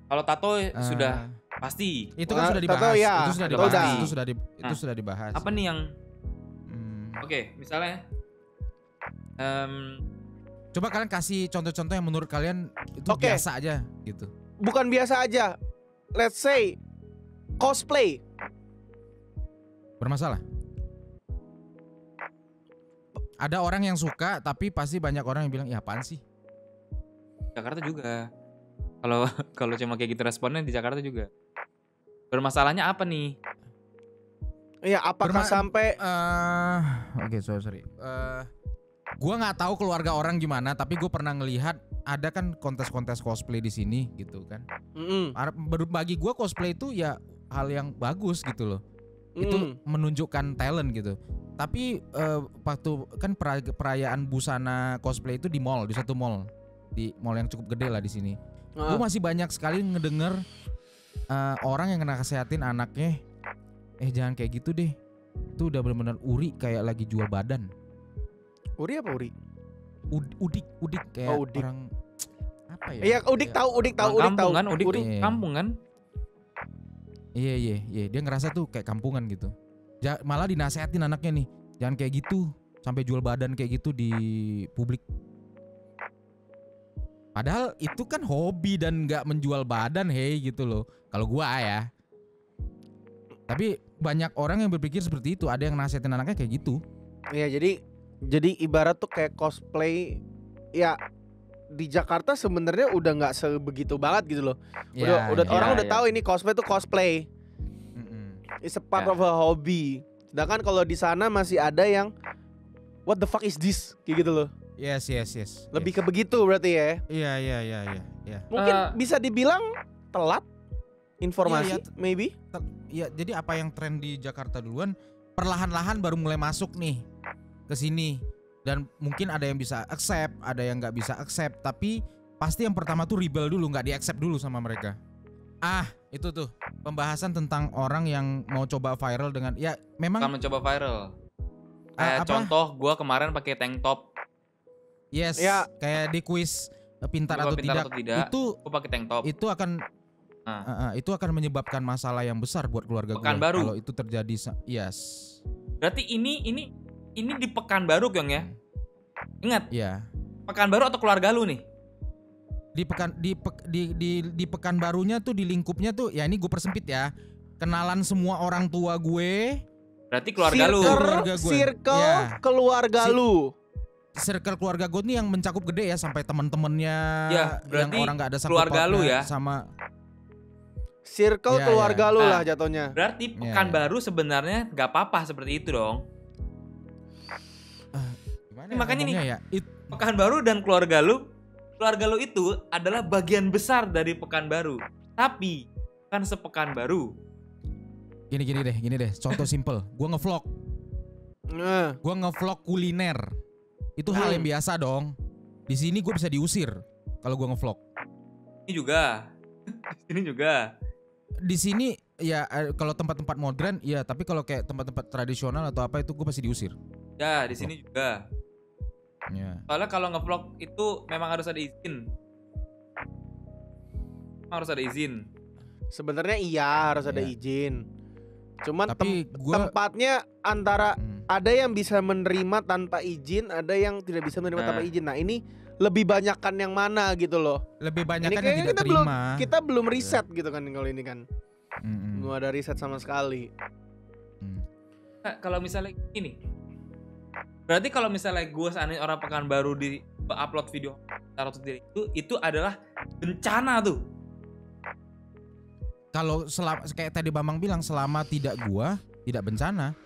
Kalau tato sudah pasti. Itu kan sudah dibahas. Tato, ya. Itu sudah dibahas. Itu sudah dibahas. Apa nih yang? Oke, misalnya. Coba kalian kasih contoh-contoh yang menurut kalian itu biasa aja gitu. Bukan biasa aja. Let's say cosplay. Bermasalah. Ada orang yang suka tapi pasti banyak orang yang bilang ya apaan sih? Jakarta juga. Kalau cuma kayak gitu responnya di Jakarta juga. Bermasalahnya apa nih? Iya, apakah sampai Oke, sorry. Gua nggak tahu keluarga orang gimana, tapi gue pernah ngelihat ada kan kontes-kontes cosplay di sini gitu kan. Bagi gue cosplay itu ya hal yang bagus gitu loh. Itu menunjukkan talent gitu. Tapi waktu kan perayaan busana cosplay itu di mall, di satu mall, di mall yang cukup gede lah di sini. Gue masih banyak sekali ngedenger orang yang kena kesehatin anaknya, jangan kayak gitu deh. Itu udah benar-benar uri kayak lagi jual badan. Uri apa uri? Udik kayak udik. Orang apa ya? Iya, udik tahu. Udik kampung kan? Iya, dia ngerasa tuh kayak kampungan gitu. Malah dinasehatin anaknya nih, jangan kayak gitu, sampai jual badan kayak gitu di publik. Padahal itu kan hobi dan nggak menjual badan, gitu loh. Kalau gua ya. Tapi banyak orang yang berpikir seperti itu, ada yang nasehatin anaknya kayak gitu. Iya, jadi ibarat tuh kayak cosplay ya di Jakarta sebenarnya udah nggak sebegitu banget gitu loh. Orang udah tahu ini cosplay tuh cosplay. It's a part of a hobby. Sedangkan kalau di sana masih ada yang what the fuck is this kayak gitu loh. Yes. Lebih ke begitu berarti ya. Iya. Mungkin bisa dibilang telat informasi maybe. Iya, jadi apa yang tren di Jakarta duluan perlahan-lahan baru mulai masuk nih ke sini, dan mungkin ada yang bisa accept, ada yang nggak bisa accept, tapi pasti yang pertama tuh rebel dulu, nggak di-accept dulu sama mereka. Itu tuh pembahasan tentang orang yang mau coba viral dengan memang bukan mencoba viral. Kayak contoh gue kemarin pakai tank top. Yes, kayak di kuis pintar atau tidak. Itu gue pakai tank top. Itu akan itu akan menyebabkan masalah yang besar buat keluarga gue kalau itu terjadi. Yes. Berarti ini di Pekanbaru Kyong ya? Ingat? Iya. Pekanbaru atau keluarga lu nih? Di Pekanbarunya tuh di lingkupnya tuh ya ini gue persempit ya. Kenalan semua orang tua gue. Berarti keluarga lu. Circle keluarga lu. Circle keluarga gue nih yang mencakup gede ya, sampai teman-temannya yang orang nggak ada keluarga lu ya sama circle keluarga lu lah jatuhnya. Berarti Pekanbaru sebenarnya nggak apa-apa seperti itu dong. Makanya nih Pekanbaru dan keluarga lu itu adalah bagian besar dari Pekanbaru, tapi bukan sepekanbaru. Gini deh, contoh simple. Gue ngevlog kuliner. Itu hal yang biasa dong. Di sini gue bisa diusir kalau gue ngevlog. Ini juga. Di sini ya kalau tempat-tempat modern ya, tapi kalau kayak tempat-tempat tradisional atau apa itu gue pasti diusir. Ya, di sini juga. Ya. Soalnya kalau ngevlog itu memang harus ada izin. Sebenarnya iya harus ada izin. Cuman tempatnya antara ada yang bisa menerima tanpa izin, ada yang tidak bisa menerima tanpa izin. Nah ini lebih banyakkan yang mana gitu loh. Lebih banyakkan yang tidak terima. Kita belum riset gitu kan kalau ini kan. Belum ada riset sama sekali. Nah, kalau misalnya ini, berarti kalau misalnya gue seandainya orang Pekanbaru di upload video taruh sendiri itu adalah bencana tuh. Kalau kayak tadi Bambang bilang, selama tidak bencana.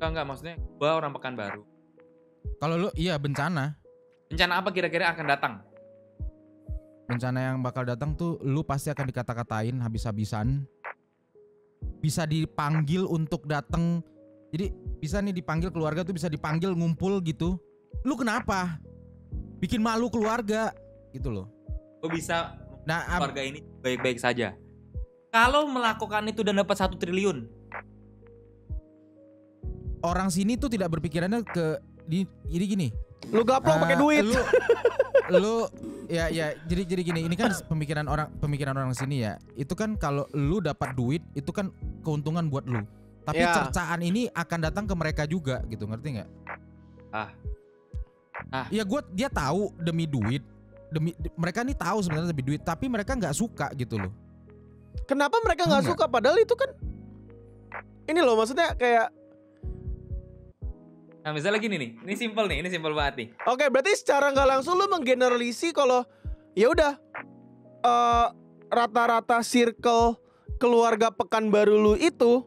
Enggak, maksudnya gua orang Pekanbaru. Kalau lu bencana. Bencana apa kira-kira akan datang? Bencana yang bakal datang tuh lu pasti akan dikata-katain habis-habisan. Bisa dipanggil untuk datang. Jadi bisa nih dipanggil keluarga tuh, bisa dipanggil ngumpul gitu. Lu kenapa? Bikin malu keluarga gitu loh. Gua bisa keluarga ini baik-baik saja. Kalau melakukan itu dan dapat 1 triliun. Orang sini tuh tidak berpikirannya jadi gini. Lu gaplok pakai duit. Lu jadi gini. Ini kan pemikiran orang sini ya. Itu kan kalau lu dapat duit itu kan keuntungan buat lu. Tapi cercaan ini akan datang ke mereka juga gitu, ngerti nggak? Ya dia tahu demi duit. Mereka nih tahu sebenarnya demi duit, tapi mereka nggak suka gitu loh. Kenapa mereka nggak suka? Padahal itu kan ini loh, maksudnya kayak. Nah misalnya gini nih, ini simpel banget nih. Oke, berarti secara nggak langsung lu menggeneralisasi kalau ya udah rata-rata circle keluarga Pekanbaru lu itu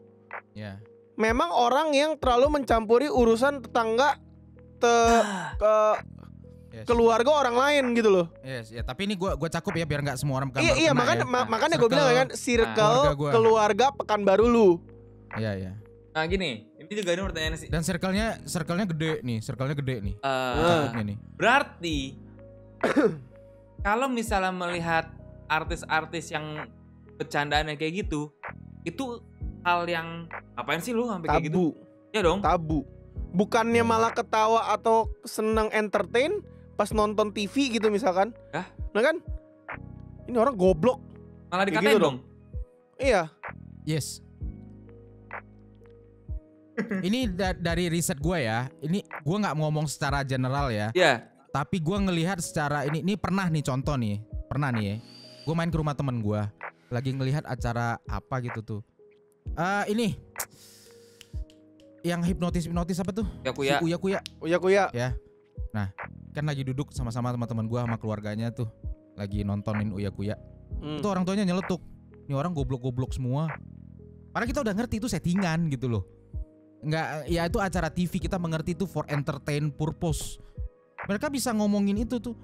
memang orang yang terlalu mencampuri urusan tetangga keluarga orang lain gitu loh. Tapi ini gue cakup ya biar nggak semua orang Pekanbaru. Iya, makanya gue bilang kan circle keluarga Pekanbaru lu. Iya. Nah gini, ini juga ada pertanyaan sih. Dan circle-nya gede nih. Berarti kalau misalnya melihat artis-artis yang bercandaannya kayak gitu, itu hal yang ngapain sih lu sampai kayak gitu? Ya dong. Tabu. Bukannya malah ketawa atau senang entertain pas nonton TV gitu misalkan. Nah kan? Ini orang goblok. Malah dikatain gitu dong. Iya. Yes. Ini dari riset gue ya. Ini gue nggak ngomong secara general ya. Iya. Tapi gue ngelihat secara ini pernah nih contoh nih. Pernah nih ya. Gue main ke rumah temen gue. Lagi ngelihat acara apa gitu tuh. Ini. Yang hipnotis apa tuh? Uya-kuya. Ya. Nah, kan lagi duduk sama-sama teman-teman gue sama keluarganya tuh. Lagi nontonin Uya-kuya. Itu orang tuanya nyeletuk. Ini orang goblok-goblok semua. Padahal kita udah ngerti itu settingan gitu loh. Enggak, ya itu acara TV, kita mengerti itu for entertain purpose. Mereka bisa ngomongin itu tuh.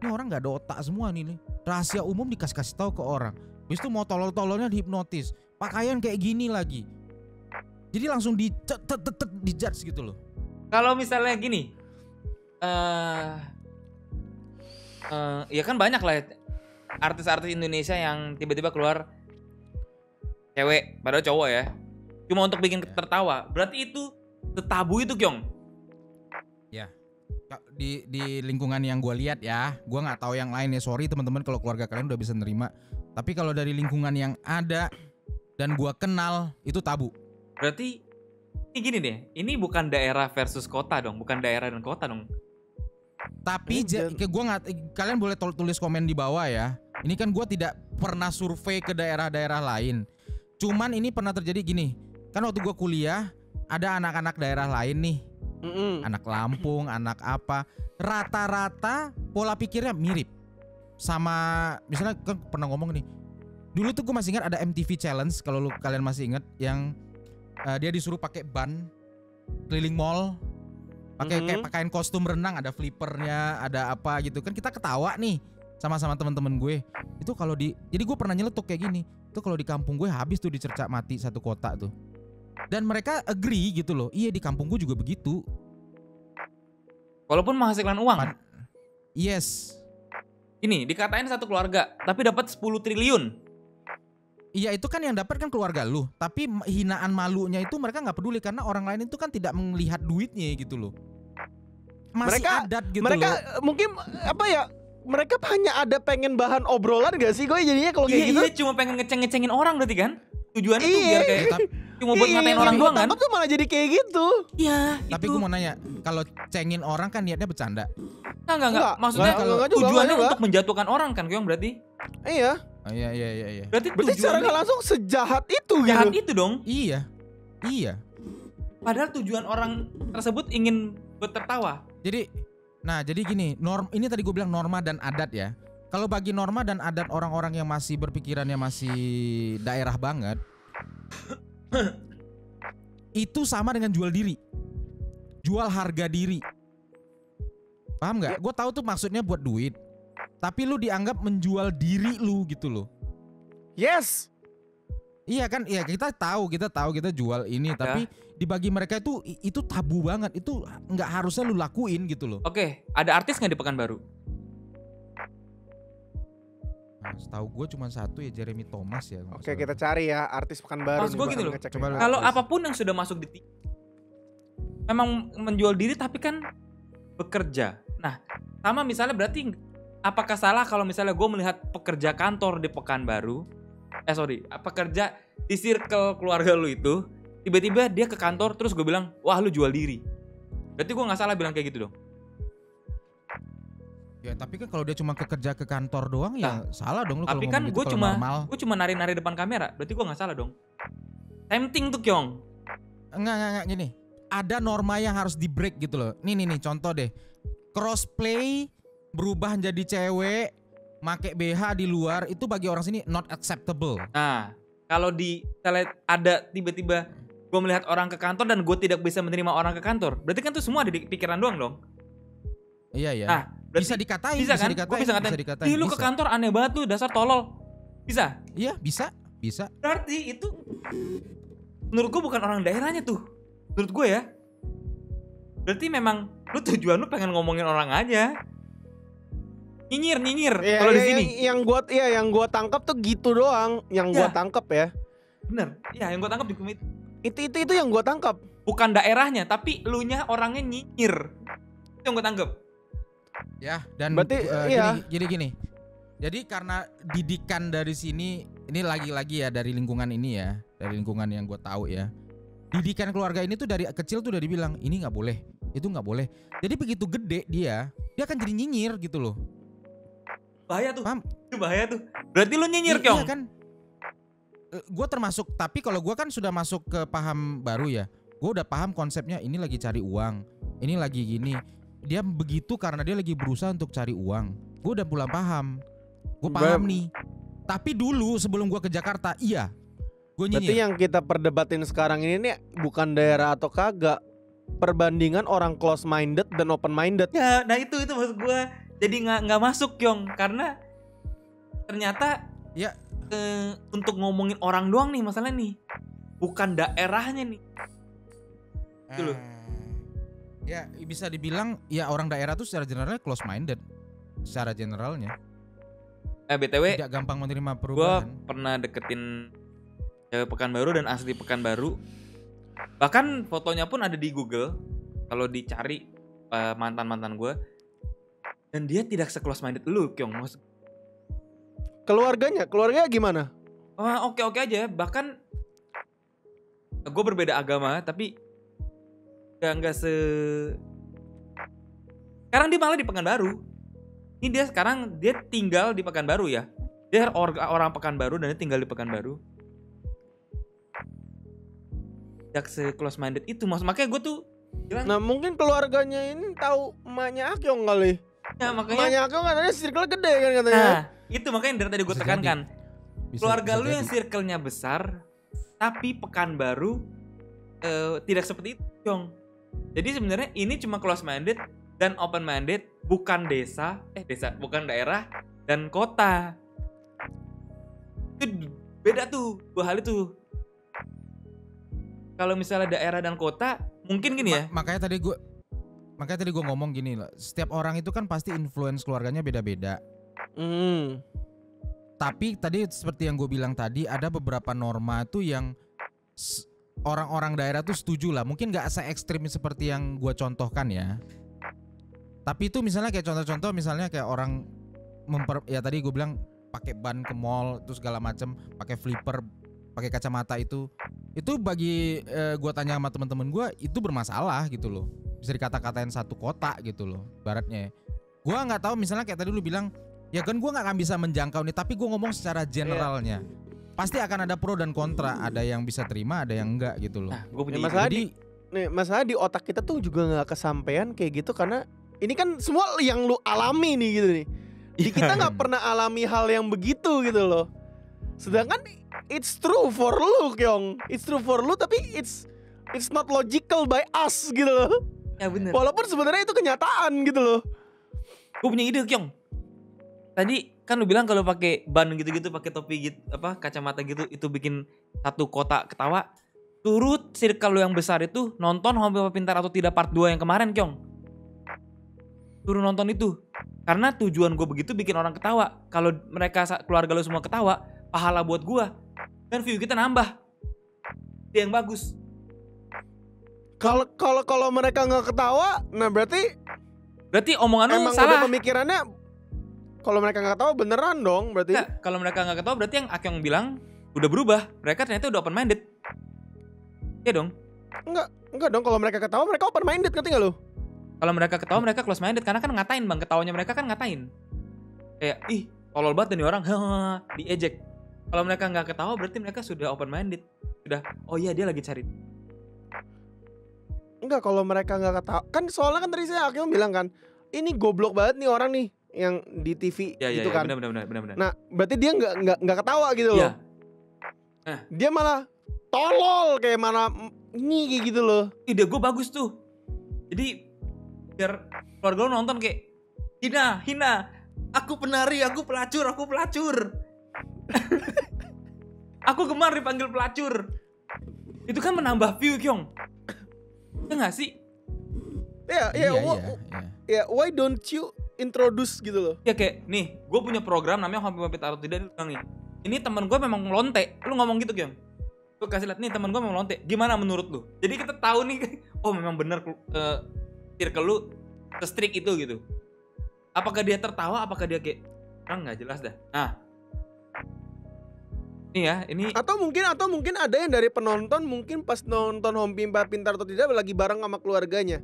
Ini orang nggak ada otak semua nih. Rahasia umum dikasih tahu ke orang. Habis itu mau tolol-tololnya dihipnotis. Pakaian kayak gini lagi. Jadi langsung dijudge gitu loh. Kalau misalnya gini, ya kan banyak lah artis-artis Indonesia yang tiba-tiba keluar cewek, padahal cowok ya. Cuma untuk bikin tertawa. Berarti itu setabu itu, Kyong. Ya. Di lingkungan yang gue lihat ya, gue nggak tahu yang lain ya. Sorry teman-teman kalau keluarga kalian udah bisa nerima. Tapi kalau dari lingkungan yang ada dan gue kenal itu tabu. Berarti ini gini deh. Ini bukan daerah versus kota dong, bukan daerah dan kota dong. Tapi gue nggak. Kalian boleh tulis komen di bawah ya. Ini kan gue tidak pernah survei ke daerah-daerah lain. Cuman ini pernah terjadi gini. Kan waktu gue kuliah ada anak-anak daerah lain nih. Anak Lampung, anak apa. Rata-rata pola pikirnya mirip. Sama misalnya kan pernah ngomong nih. Dulu tuh gue masih ingat ada MTV Challenge, kalau kalian masih ingat, yang dia disuruh pakai ban keliling mall. Pakai kayak pakaian kostum renang, ada flippernya, ada apa gitu. Kan kita ketawa nih sama-sama teman-teman gue. Itu kalau jadi gue pernah nyeletuk kayak gini. Itu kalau di kampung gue habis tuh dicercak mati satu kota tuh. Dan mereka agree gitu loh. Iya, di kampung gue juga begitu. Walaupun menghasilkan uang. Yes. Ini dikatain satu keluarga tapi dapat 10 triliun. Iya, itu kan yang dapat kan keluarga lu. Tapi hinaan malunya itu mereka nggak peduli karena orang lain itu kan tidak melihat duitnya gitu loh. Masih Mereka- adat gitu Mereka loh. mungkin apa ya? Mereka hanya ada pengen bahan obrolan gak sih? Gue jadinya kalau kayak gitu. Iya, cuma pengen ngeceng-ngecengin orang berarti kan? Tujuannya tuh Iya. biar kayak cuma buat ngatain orang doang kan? Tangkap tuh malah jadi kayak gitu. Iya, Tapi gue mau nanya, kalau cengin orang kan niatnya bercanda. Enggak. Maksudnya Enggak juga, tujuannya enggak. untuk menjatuhkan orang kan, Kyong berarti? Iya. Oh, iya. Berarti Berarti secara tujuannya nggak langsung sejahat itu jahat gitu. itu dong. Iya. Padahal tujuan orang tersebut ingin bertertawa. Jadi gini, ini tadi gue bilang norma dan adat ya. Kalau bagi norma dan adat orang-orang yang masih berpikirannya masih daerah banget, itu sama dengan jual diri, jual harga diri. Paham nggak? Gue tahu tuh maksudnya buat duit, tapi lu dianggap menjual diri lu gitu loh. Yes. Iya kan? Iya, kita tahu kita jual ini, tapi dibagi mereka itu tabu banget. Itu nggak harusnya lu lakuin gitu loh. Oke, ada artis nggak di Pekanbaru? Nah, setahu gue cuma satu ya, Jeremy Thomas ya. Oke, kita cari ya artis Pekanbaru. Maksud gue nih, gini loh, ngecek coba nih. lu- Kalau artis. apapun yang sudah masuk di memang menjual diri tapi kan bekerja. Nah, sama misalnya berarti apakah salah kalau misalnya gue melihat pekerja kantor di Pekanbaru, pekerja di circle keluarga lu itu, tiba-tiba dia ke kantor terus gue bilang, wah lu jual diri. Berarti gue nggak salah bilang kayak gitu dong. Ya tapi kan kalau dia cuma kerja ke kantor doang ya salah dong lu kalau Tapi kan ngomong gue gitu, kalau normal. cuma nari-nari depan kamera, berarti gue nggak salah dong. Tempting tuh Kyong. Enggak gini. Ada norma yang harus di break gitu loh. Nih contoh deh. Crossplay berubah jadi cewek, make BH di luar, itu bagi orang sini not acceptable. Nah, kalau ada tiba-tiba gue melihat orang ke kantor dan gue tidak bisa menerima orang ke kantor, berarti kan tuh semua ada di pikiran doang dong. Iya ya. Nah, berarti bisa dikatain, bisa kan? Gue bisa ngatain. Ih, lu ke kantor aneh banget tuh, dasar tolol. Bisa. Iya, bisa. Berarti itu menurut gue bukan orang daerahnya tuh. Menurut gue ya. Berarti memang lu tujuan lu pengen ngomongin orang aja. Nyinyir Iya, kalau di iya, sini. yang gua tangkap tuh gitu doang. Yang gua Iya. tangkap ya. Bener. Iya, yang gue tangkap juga Itu yang gua tangkap. bukan daerahnya, tapi elunya orangnya nyinyir. Itu yang gue tangkap. Ya, dan Berarti, iya. gini. Jadi karena didikan dari sini, ini lagi-lagi ya dari lingkungan ini ya, dari lingkungan yang gue tahu ya. Didikan keluarga ini tuh dari kecil tuh udah dibilang ini nggak boleh, itu nggak boleh. Jadi begitu gede dia akan jadi nyinyir gitu loh. Bahaya tuh. Paham? Itu bahaya tuh. Berarti lu nyinyir, Kyong. Iya kan. Gue termasuk, tapi kalau gue kan sudah masuk ke paham baru ya. Gue udah paham konsepnya, ini lagi cari uang, ini lagi gini. Dia begitu karena dia lagi berusaha untuk cari uang. Gue udah pulang paham. Gue paham nih. Tapi dulu sebelum gue ke Jakarta, iya, gue Berarti nyinyir. yang kita perdebatin sekarang ini nih bukan daerah atau kagak. Perbandingan orang close minded dan open minded. Ya, nah itu maksud gue. Jadi nggak masuk, Kyong, karena ternyata Ya. Untuk ngomongin orang doang nih masalahnya nih, bukan daerahnya nih. Gitu loh. Ya bisa dibilang ya orang daerah tuh secara generalnya close minded. Secara generalnya BTW, tidak gampang menerima gue perubahan. pernah deketin cewek Pekanbaru dan asli Pekanbaru. Bahkan fotonya pun ada di Google kalau dicari mantan-mantan gue. Dan dia tidak se-close minded lu, Kyong. Keluarganya gimana? Oke aja. Bahkan gue berbeda agama, tapi nggak se. Sekarang dia malah di Pekanbaru. Ini dia sekarang dia tinggal di Pekanbaru ya. Dia orang Pekanbaru dan dia tinggal di Pekanbaru. tidak se-close minded itu. Makanya gue tuh bilang, Nah mungkin keluarganya ini tahu emaknya Akyong kali. ya makanya Emaknya Akyong katanya circle gede kan katanya. nah itu makanya dari tadi gue Bisa tekankan keluarga lu jadi. yang circle-nya besar tapi Pekanbaru tidak seperti itu Yong. Jadi sebenarnya ini cuma close minded dan open minded, bukan bukan daerah dan kota. Itu beda tuh dua hal itu. Kalau misalnya daerah dan kota mungkin gini ya. Makanya tadi gue ngomong gini loh. Setiap orang itu kan pasti influence keluarganya beda-beda. Tapi tadi seperti yang gue bilang tadi, ada beberapa norma tuh yang orang-orang daerah tuh setuju lah. Mungkin gak se-ekstrim seperti yang gue contohkan ya. Tapi itu misalnya kayak contoh-contoh, misalnya kayak orang ya tadi gue bilang pakai ban ke mall terus segala macam, pakai flipper, pakai kacamata itu bagi gue tanya sama teman-teman gue itu bermasalah gitu loh. Bisa dikata-katain satu kota gitu loh, baratnya. Gue nggak tahu misalnya kayak tadi lu bilang, ya kan gue nggak akan bisa menjangkau nih, tapi gue ngomong secara generalnya. Pasti akan ada pro dan kontra, ada yang bisa terima, ada yang enggak gitu loh. Nah, gue punya masalah ide. masalah di otak kita tuh juga nggak kesampaian kayak gitu karena ini kan semua yang lu alami nih gitu nih. Di kita nggak pernah alami hal yang begitu gitu loh. Sedangkan it's true for lu Kyong, it's true for lu tapi it's not logical by us gitu loh. Ya bener. Walaupun sebenarnya itu kenyataan gitu loh. Gue punya ide Kyong. Tadi kan lu bilang kalau pakai ban gitu-gitu, pakai topi gitu, kacamata gitu, itu bikin satu kota ketawa. Turut circle lu yang besar itu nonton Hobi Pintar atau Tidak part 2 yang kemarin Kyong. Turun nonton itu. Karena tujuan gue begitu bikin orang ketawa. Kalau mereka keluarga lu semua ketawa, pahala buat gue. Dan view kita nambah. Itu yang bagus. Kalau mereka nggak ketawa, nah berarti omongan lu emang salah. udah pemikirannya. Kalau mereka nggak ketawa beneran dong berarti. Enggak, kalau mereka nggak ketawa berarti yang Akyong bilang udah berubah. Mereka ternyata udah open minded. Iya dong. Enggak dong, kalau mereka ketawa mereka open minded, ngerti nggak lu? Kalau mereka ketawa mereka close minded karena kan ngatain bang, ketawanya mereka kan ngatain. Kayak ih tolol banget nih orang, diejek. Kalau mereka nggak ketawa berarti mereka sudah open minded. Sudah, oh iya dia lagi cari. Enggak, kalau mereka nggak ketawa, kan soalnya kan tadi saya Akyong bilang kan, ini goblok banget nih orang nih yang di TV gitu kan. Benar. Nah, berarti dia nggak ketawa gitu loh. Nah. Dia malah tolol kayak mana ini kayak gitu loh. Ide gue bagus tuh. Jadi biar keluarga lo nonton kayak hina, aku penari, aku pelacur. Aku gemar dipanggil pelacur. Itu kan menambah view Kyong. Ya nggak sih? Ya, why don't you introduce gitu loh? Ya kayak nih, gue punya program namanya Hobi Pintar atau Tidak. Nih, ini teman gue memang lonte. Lu ngomong gitu Kyong. Gue kasih lihat nih teman gue memang lonte. Gimana menurut lu? Jadi kita tahu nih, oh memang bener circle lu se-strict itu gitu. Apakah dia tertawa? Apakah dia kayak nggak jelas dah. Nah, ini. Atau mungkin ada yang dari penonton mungkin pas nonton Hobi Pintar atau Tidak lagi bareng sama keluarganya.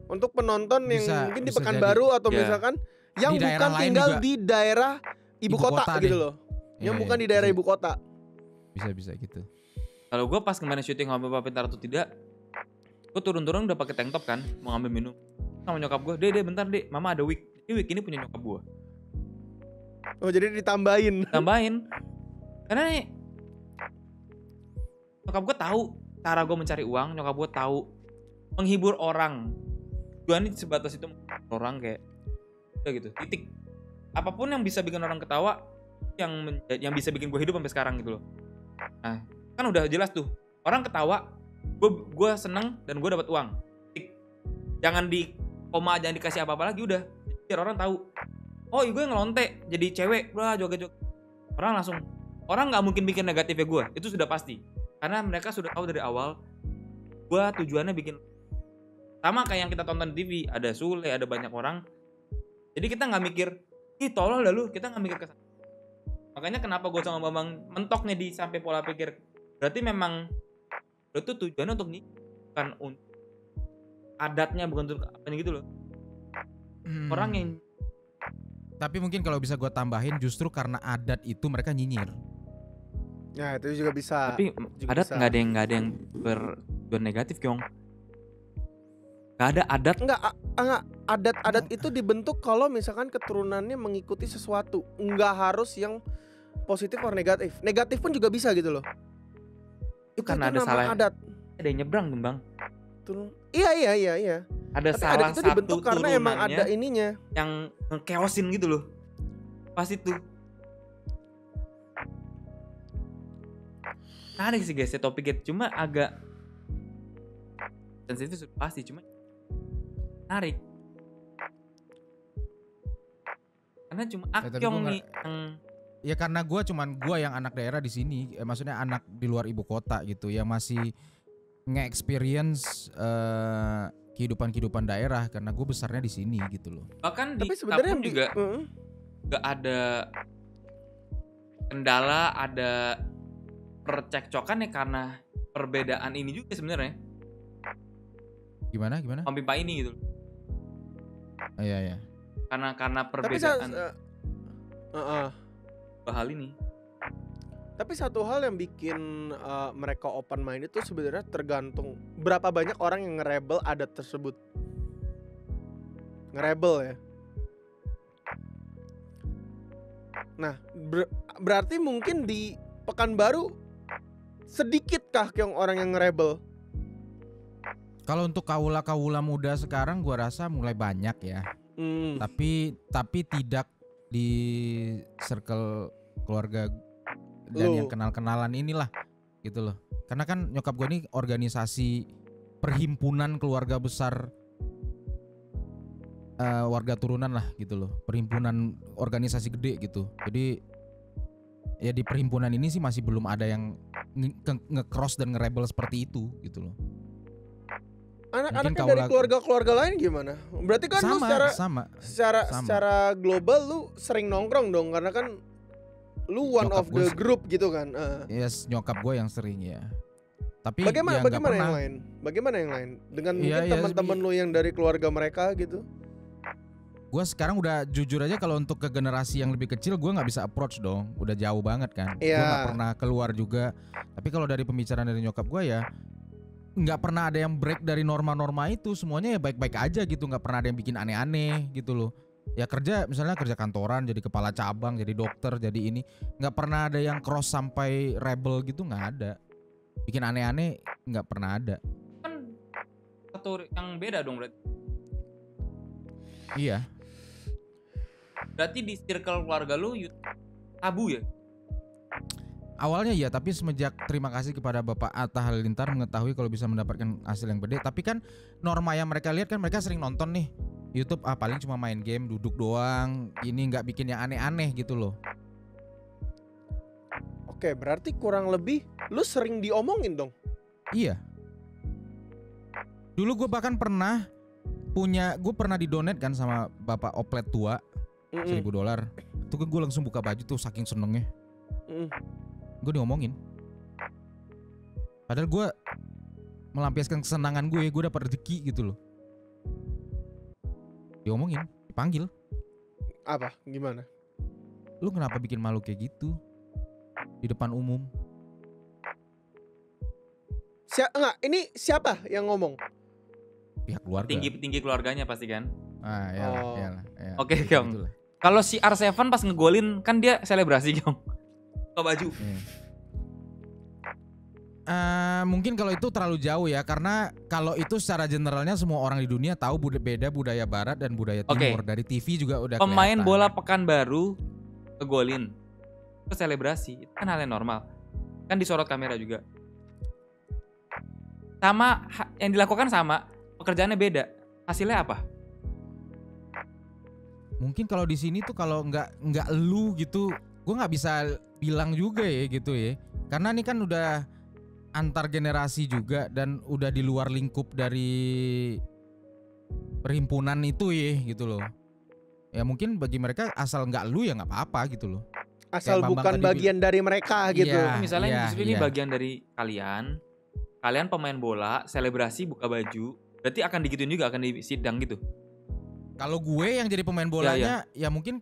Untuk penonton yang mungkin di Pekanbaru atau misalkan yang bukan tinggal juga di daerah ibu kota gitu loh. Yang bukan di daerah ibu kota. Bisa gitu. Kalau gue pas kemarin syuting Hobi Pintar atau Tidak, gue turun-turun udah pakai tank top kan, mau ngambil minum sama nyokap gue. Dek bentar dek, mama ada wig. Ini wig ini punya nyokap gue. Oh jadi ditambahin. Karena nih nyokap gue tahu cara gue mencari uang, nyokap gue tahu menghibur orang. Gue nih sebatas itu orang kayak udah gitu, titik. Apapun yang bisa bikin orang ketawa, yang bisa bikin gue hidup sampai sekarang gitu loh. Nah, kan udah jelas tuh. Orang ketawa, gue seneng dan gue dapat uang. Jangan di koma, jangan dikasih apa-apa lagi udah. Biar orang tahu. Oh, gue ngelonte jadi cewek, wah joget-joget. Orang nggak mungkin bikin negatifnya gue, itu sudah pasti. Karena mereka sudah tahu dari awal gue tujuannya bikin sama kayak yang kita tonton di TV, ada Sule, ada banyak orang. Jadi kita nggak mikir, ih tolol dah lu, kita nggak mikir kesana. Makanya kenapa gue sama Bambang mentoknya di sampai pola pikir. Berarti memang itu tujuannya untuk bukan untuk adatnya, bukan untuk apa gitu loh. Orang yang tapi mungkin kalau bisa gue tambahin justru karena adat itu mereka nyinyir. Ya itu juga bisa. Tapi juga adat bisa. nggak ada yang bertujuan tujuan negatif, Kyong. Gak ada adat. Enggak, adat-adat itu dibentuk kalau misalkan keturunannya mengikuti sesuatu. Enggak harus yang positif atau negatif. Negatif pun juga bisa gitu loh. Itu karena ada salah adat. Ada yang nyebrang tuh, Bang. Iya. Ada Tapi salah adat itu satu dibentuk karena emang turunannya ada ininya. yang ngekeosin gitu loh. Pas itu. Menarik sih guys ya topiknya, cuma agak sensitif pasti, cuma menarik. Karena cuma Akyong nih yang ya karena gue yang anak daerah di sini, maksudnya anak di luar ibu kota gitu, yang masih nge-experience kehidupan daerah karena gue besarnya di sini gitu loh. Bahkan Tapi di sebenarnya kampung juga gak ada kendala, ada percekcokan ya karena perbedaan ini juga sebenarnya. Gimana? Om Pipa ini gitu. Iya. Karena perbedaan hal ini. Tapi satu hal yang bikin mereka open mind itu sebenarnya tergantung berapa banyak orang yang nge-rebel adat tersebut. Nge-rebel ya. Nah, berarti mungkin di Pekanbaru sedikitkah yang orang yang nge-rebel? Kalau untuk kaula muda sekarang gua rasa mulai banyak ya. Tapi tidak di circle keluarga dan yang kenal-kenalan inilah gitu loh. Karena kan nyokap gue ini organisasi perhimpunan keluarga besar warga turunan lah gitu loh. Perhimpunan organisasi gede gitu. Jadi ya di perhimpunan ini sih masih belum ada yang nge-cross dan nge-rebel seperti itu gitu loh. Anak-anaknya dari keluarga-keluarga lain gimana? Berarti kan lu secara global lu sering nongkrong dong, karena kan lu one nyokap of the group gitu kan. Yes, nyokap gue yang sering ya. Tapi bagaimana yang lain? Bagaimana yang lain? Dengan mungkin teman-teman lu yang dari keluarga mereka gitu? Gue sekarang udah jujur aja kalau untuk ke generasi yang lebih kecil gue nggak bisa approach dong, udah jauh banget kan. Gue nggak pernah keluar juga. Tapi kalau dari pembicaraan dari nyokap gue ya nggak pernah ada yang break dari norma-norma itu, semuanya ya baik-baik aja gitu, nggak pernah ada yang bikin aneh-aneh gitu loh. Ya kerja misalnya kerja kantoran, jadi kepala cabang, jadi dokter, jadi ini, nggak pernah ada yang cross sampai rebel gitu, nggak ada. Bikin aneh-aneh nggak pernah ada. Kan satu yang beda dong berarti. Iya. Berarti di circle keluarga lu tabu ya? Awalnya iya, tapi semenjak terima kasih kepada Bapak Atta Halilintar mengetahui kalau bisa mendapatkan hasil yang gede. Tapi kan norma yang mereka lihat kan mereka sering nonton nih YouTube, paling cuma main game, duduk doang, ini nggak bikin yang aneh-aneh gitu loh. Oke, berarti kurang lebih lu sering diomongin dong? Iya. Dulu gue bahkan pernah didonate kan sama Bapak Oplet tua $1,000. Itu kan gue langsung buka baju tuh saking senengnya. Gue diomongin. Padahal gue melampiaskan kesenangan gue dapat rezeki gitu loh. Diomongin, dipanggil. Apa? Gimana? Lu kenapa bikin malu kayak gitu di depan umum? Ini siapa yang ngomong? Pihak keluarga. Tinggi keluarganya pasti kan. Iyalah. Oke, Kyong. Kalau si R7 pas ngegolin kan dia selebrasi, Kyong. Buka baju. Mungkin kalau itu terlalu jauh ya, karena kalau itu secara generalnya semua orang di dunia tahu beda budaya barat dan budaya timur. Dari TV juga udah pemain kelihatan. Bola Pekanbaru ngegolin itu selebrasi, itu kan hal yang normal. Kan disorot kamera juga. Sama yang dilakukan sama, pekerjaannya beda. Hasilnya apa? Mungkin kalau di sini tuh kalau nggak lu gitu, gue nggak bisa bilang juga ya gitu ya. Karena ini kan udah antar generasi juga dan udah di luar lingkup dari perhimpunan itu ya gitu loh. Ya mungkin bagi mereka asal nggak lu ya nggak apa-apa gitu loh. Asal bukan bagian dari mereka gitu. Misalnya ini bagian dari kalian pemain bola, selebrasi buka baju, berarti akan digituin juga, akan disidang gitu. Kalau gue yang jadi pemain bolanya ya mungkin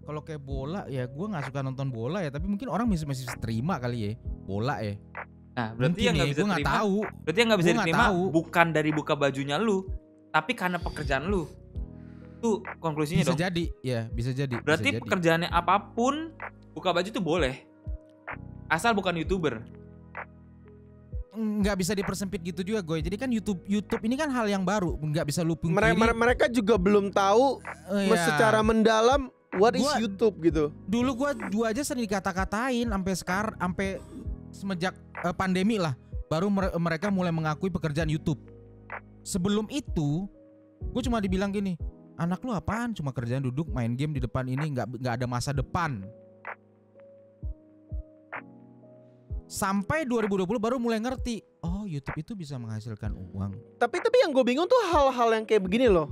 kalau kayak bola ya gue nggak suka nonton bola ya, tapi mungkin orang masih terima kali ya bola ya. Nah, berarti yang nggak bisa gue terima. tahu. Berarti yang nggak bisa Gua nggak diterima tahu. bukan dari buka bajunya lu, tapi karena pekerjaan lu. Itu konklusinya Bisa dong. jadi, ya bisa jadi. Berarti bisa jadi. pekerjaannya apapun buka baju tuh boleh, asal bukan YouTuber. Nggak bisa dipersempit gitu juga gue. Jadi kan YouTube ini kan hal yang baru, nggak bisa lu pungkiri. Mereka juga belum tahu Ya. secara mendalam what is Gua- YouTube gitu. Dulu gua aja sering dikata-katain sampai semenjak pandemi lah, baru mereka mulai mengakui pekerjaan YouTube. Sebelum itu, gue cuma dibilang gini, anak lu apaan? Cuma kerjaan duduk main game di depan ini, nggak ada masa depan. Sampai 2020 baru mulai ngerti, oh YouTube itu bisa menghasilkan uang. Tapi yang gue bingung tuh hal-hal yang kayak begini loh.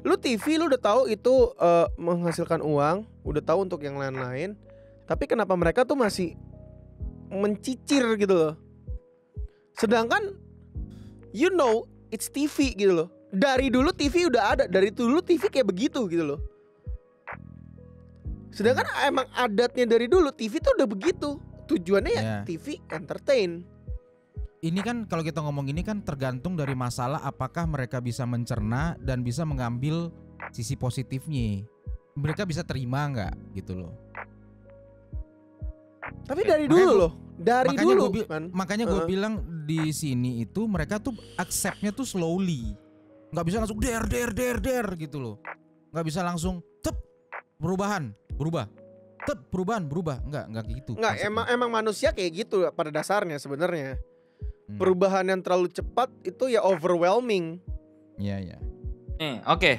Lu TV lu udah tahu itu menghasilkan uang, udah tahu untuk yang lain-lain, tapi kenapa mereka tuh masih mencicir gitu loh. Sedangkan you know it's TV gitu loh. Dari dulu TV udah ada, dari dulu TV kayak begitu gitu loh. Sedangkan emang adatnya dari dulu TV tuh udah begitu. Tujuannya ya TV entertain. Ini kan kalau kita ngomong ini kan tergantung dari masalah apakah mereka bisa mencerna dan bisa mengambil sisi positifnya. Mereka bisa terima nggak gitu loh. Tapi dari dulu loh, dari dulu kan. Makanya gue bilang di sini itu mereka tuh accept-nya tuh slowly. Nggak bisa langsung der gitu loh. Nggak bisa langsung berubah. Enggak gitu. Enggak, emang manusia kayak gitu pada dasarnya sebenarnya. Perubahan yang terlalu cepat itu ya overwhelming. Iya. Oke.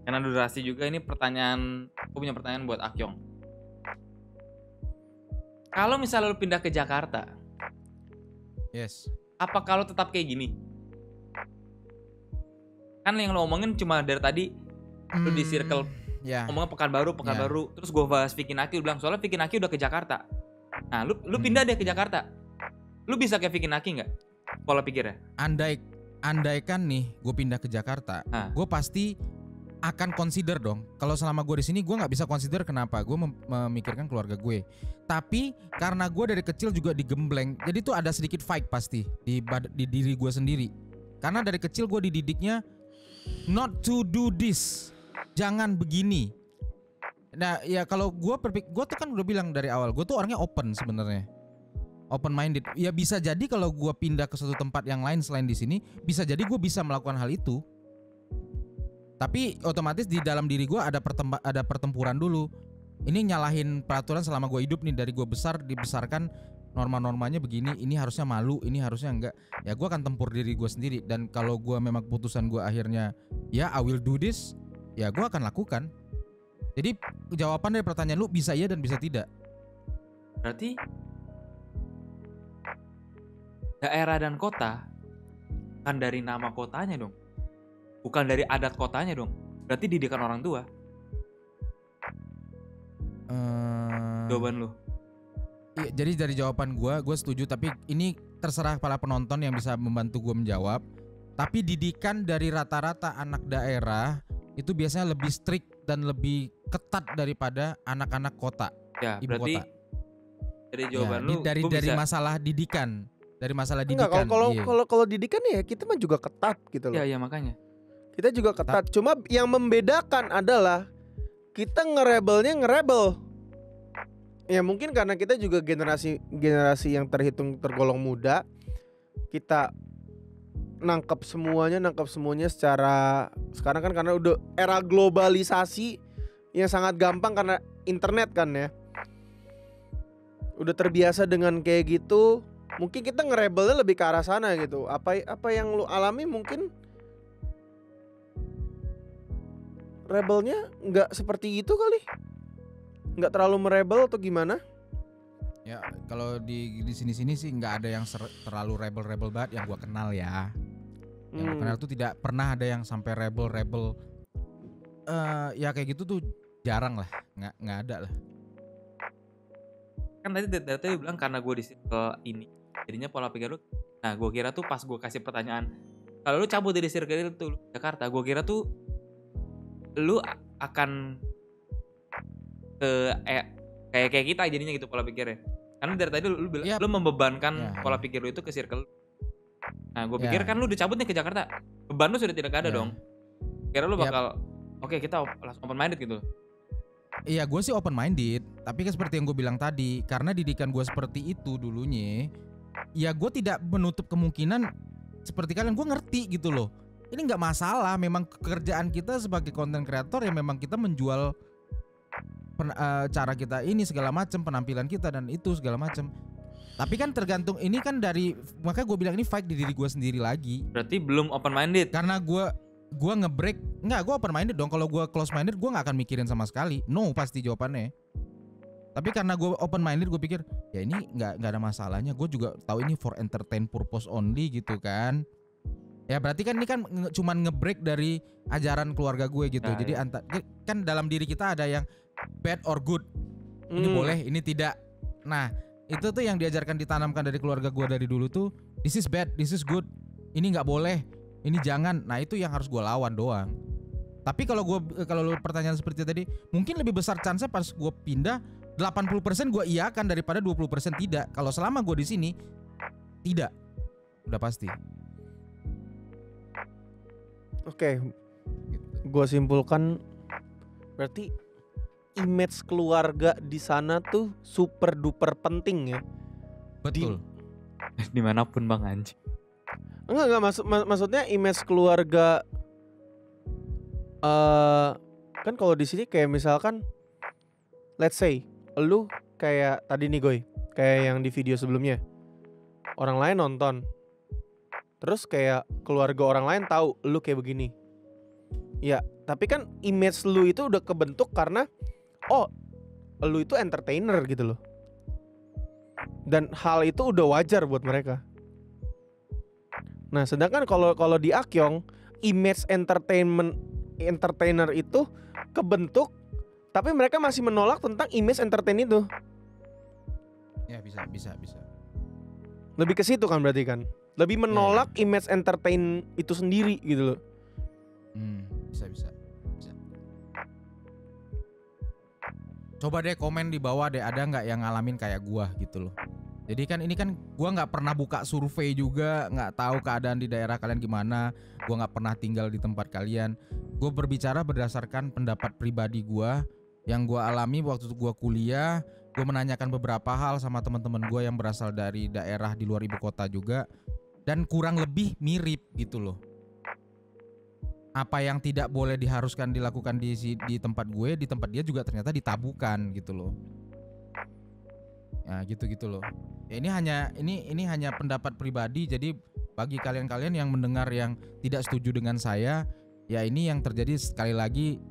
Karena durasi juga ini pertanyaan, aku punya pertanyaan buat Akyong. Kalau misalnya lu pindah ke Jakarta, yes. apa kalau tetap kayak gini? Kan yang lu omongin cuma dari tadi lu di circle ngomongnya Pekanbaru, terus gue bahas Vicky Naki, lu bilang soalnya Vicky Naki udah ke Jakarta. Nah, lu pindah deh ke Jakarta. Lu bisa kayak Vicky Naki nggak? Pola pikirnya. Andai kan nih gue pindah ke Jakarta, gue pasti akan consider dong. Kalau selama gue di sini gue nggak bisa consider, kenapa? Gue memikirkan keluarga gue. Tapi karena gue dari kecil juga digembleng, jadi tuh ada sedikit fight pasti di diri gue sendiri. Karena dari kecil gue dididiknya not to do this, jangan begini. Nah ya kalau gue tuh kan udah bilang dari awal, gue tuh orangnya open sebenarnya. Open minded. Ya bisa jadi kalau gue pindah ke suatu tempat yang lain selain di sini, bisa jadi gue bisa melakukan hal itu. Tapi otomatis di dalam diri gue ada pertempuran dulu. Ini nyalahin peraturan selama gue hidup nih, dari gue dibesarkan norma-normanya begini, ini harusnya malu, ini harusnya enggak. Ya gue akan tempur diri gue sendiri. Dan kalau gue memang keputusan gue akhirnya ya I will do this, ya gue akan lakukan. Jadi jawaban dari pertanyaan lu bisa iya dan bisa tidak. Berarti daerah dan kota kan dari nama kotanya dong, bukan dari adat kotanya dong. Berarti didikan orang tua. Jawaban lu. Iya, jadi dari jawaban gue setuju. Tapi ini terserah para penonton yang bisa membantu gue menjawab. Tapi didikan dari rata-rata anak daerah itu biasanya lebih strict dan lebih ketat daripada anak-anak kota. Ya, ibu berarti kota. Dari jawaban lu dari bisa... masalah didikan. Dari masalah didikan. Enggak, kalau didikan ya kita mah juga ketat gitu loh. Iya makanya. Kita juga ketat. Cuma yang membedakan adalah kita ngerebel. Ya mungkin karena kita juga generasi yang tergolong muda. Kita nangkep semuanya secara sekarang kan, karena udah era globalisasi yang sangat gampang karena internet kan ya. Udah terbiasa dengan kayak gitu. Mungkin kita ngerebelnya lebih ke arah sana gitu. Apa yang lu alami mungkin rebelnya nggak seperti itu kali? Nggak terlalu merebel atau gimana? Ya kalau di sini sih nggak ada yang terlalu rebel banget yang gua kenal ya. Yang gua kenal tuh tidak pernah ada yang sampai rebel. Ya kayak gitu tuh jarang lah, nggak ada lah. Kan tadi bilang karena gue di circle ini, jadinya pola pikir lu. Nah gue kira tuh pas gue kasih pertanyaan, kalau lu cabut dari circle itu Jakarta, gue kira tuh lu akan kayak kita jadinya gitu pola pikirnya. Karena dari tadi lu bilang Yap. lu membebankan Ya, pola ya. pikir lu itu ke circle. Nah, gue Ya. pikir kan lu dicabut nih ke Jakarta. Beban lu sudah tidak ada Ya. dong. Kira lu Yap. bakal oke kita langsung open minded gitu. Iya, gue sih open minded, tapi kan seperti yang gue bilang tadi, karena didikan gue seperti itu dulunya, ya gue tidak menutup kemungkinan seperti kalian, gue ngerti gitu loh. Ini nggak masalah, memang pekerjaan kita sebagai content creator ya memang kita menjual cara kita ini segala macam, penampilan kita dan itu segala macam. Tapi kan tergantung, ini kan dari, makanya gue bilang ini fight di diri gue sendiri lagi. Berarti belum open minded. Karena gue nge-break, gue open minded dong. Kalau gue close minded gue nggak akan mikirin sama sekali. No pasti jawabannya. Tapi karena gue open minded, gue pikir ya ini nggak ada masalahnya. Gue juga tahu ini for entertain purpose only gitu kan. Ya berarti kan ini kan cuman nge-break dari ajaran keluarga gue gitu. Nah, jadi kan dalam diri kita ada yang bad or good. Ini boleh, ini tidak. Nah itu tuh yang diajarkan, ditanamkan dari keluarga gue dari dulu tuh. This is bad, this is good. Ini nggak boleh, ini jangan. Nah itu yang harus gue lawan doang. Tapi kalau lu pertanyaan seperti tadi, mungkin lebih besar chance pas gue pindah 80% gue iakan daripada 20% tidak. Kalau selama gue di sini tidak, udah pasti. Oke, gue simpulkan berarti image keluarga di sana tuh super duper penting ya. Betul. Dimanapun bang anjing. Enggak maksudnya image keluarga kan kalau di sini kayak misalkan let's say lu kayak tadi nih Goy, kayak yang di video sebelumnya. Orang lain nonton. Terus kayak keluarga orang lain tahu lu kayak begini. Ya, tapi kan image lu itu udah kebentuk karena oh, lu itu entertainer gitu loh. Dan hal itu udah wajar buat mereka. Nah, sedangkan kalau di Akyong, image entertainer itu kebentuk, tapi mereka masih menolak tentang image entertain itu. Ya bisa. Lebih ke situ kan berarti kan. Lebih menolak image entertain itu sendiri gitu loh. Bisa. Coba deh komen di bawah deh, ada nggak yang ngalamin kayak gua gitu loh. Jadi kan ini kan gua nggak pernah buka survei juga, nggak tahu keadaan di daerah kalian gimana. Gua nggak pernah tinggal di tempat kalian. Gue berbicara berdasarkan pendapat pribadi gua yang gua alami waktu gua kuliah. Gue menanyakan beberapa hal sama teman-teman gue yang berasal dari daerah di luar ibu kota juga, dan kurang lebih mirip gitu loh. Apa yang tidak boleh diharuskan dilakukan di tempat gue, di tempat dia juga ternyata ditabukan gitu loh. Ya gitu loh. Ya, ini hanya pendapat pribadi. Jadi bagi kalian-kalian yang mendengar yang tidak setuju dengan saya, ya ini yang terjadi, sekali lagi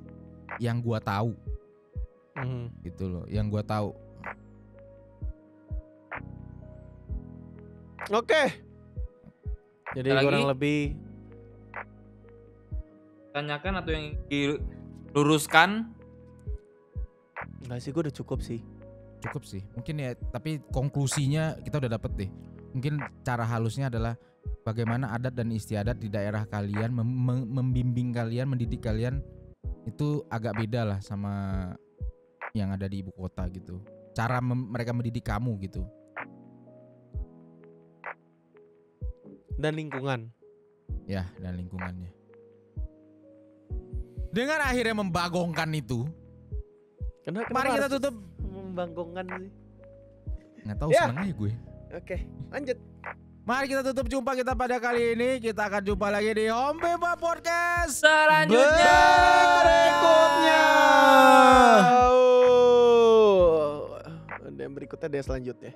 yang gue tahu. Gitu loh, yang gue tahu. Oke. Jadi kurang lebih tanyakan atau yang diluruskan? Enggak sih, gue udah cukup sih. Cukup sih. Mungkin ya, tapi konklusinya kita udah dapet deh. Mungkin cara halusnya adalah bagaimana adat dan istiadat di daerah kalian membimbing kalian, mendidik kalian itu agak beda lah sama yang ada di ibu kota gitu. Cara mereka mendidik kamu gitu. Dan lingkungan. Ya, dan lingkungannya. Dengan akhirnya membagongkan itu, mari kita tutup. Membagongkan sih. Nggak tahu, Ya. seneng aja gue. Oke, lanjut. Mari kita tutup jumpa kita pada kali ini. Kita akan jumpa lagi di Home Beba Podcast Selanjutnya. Berikutnya. Dan berikutnya dia selanjutnya.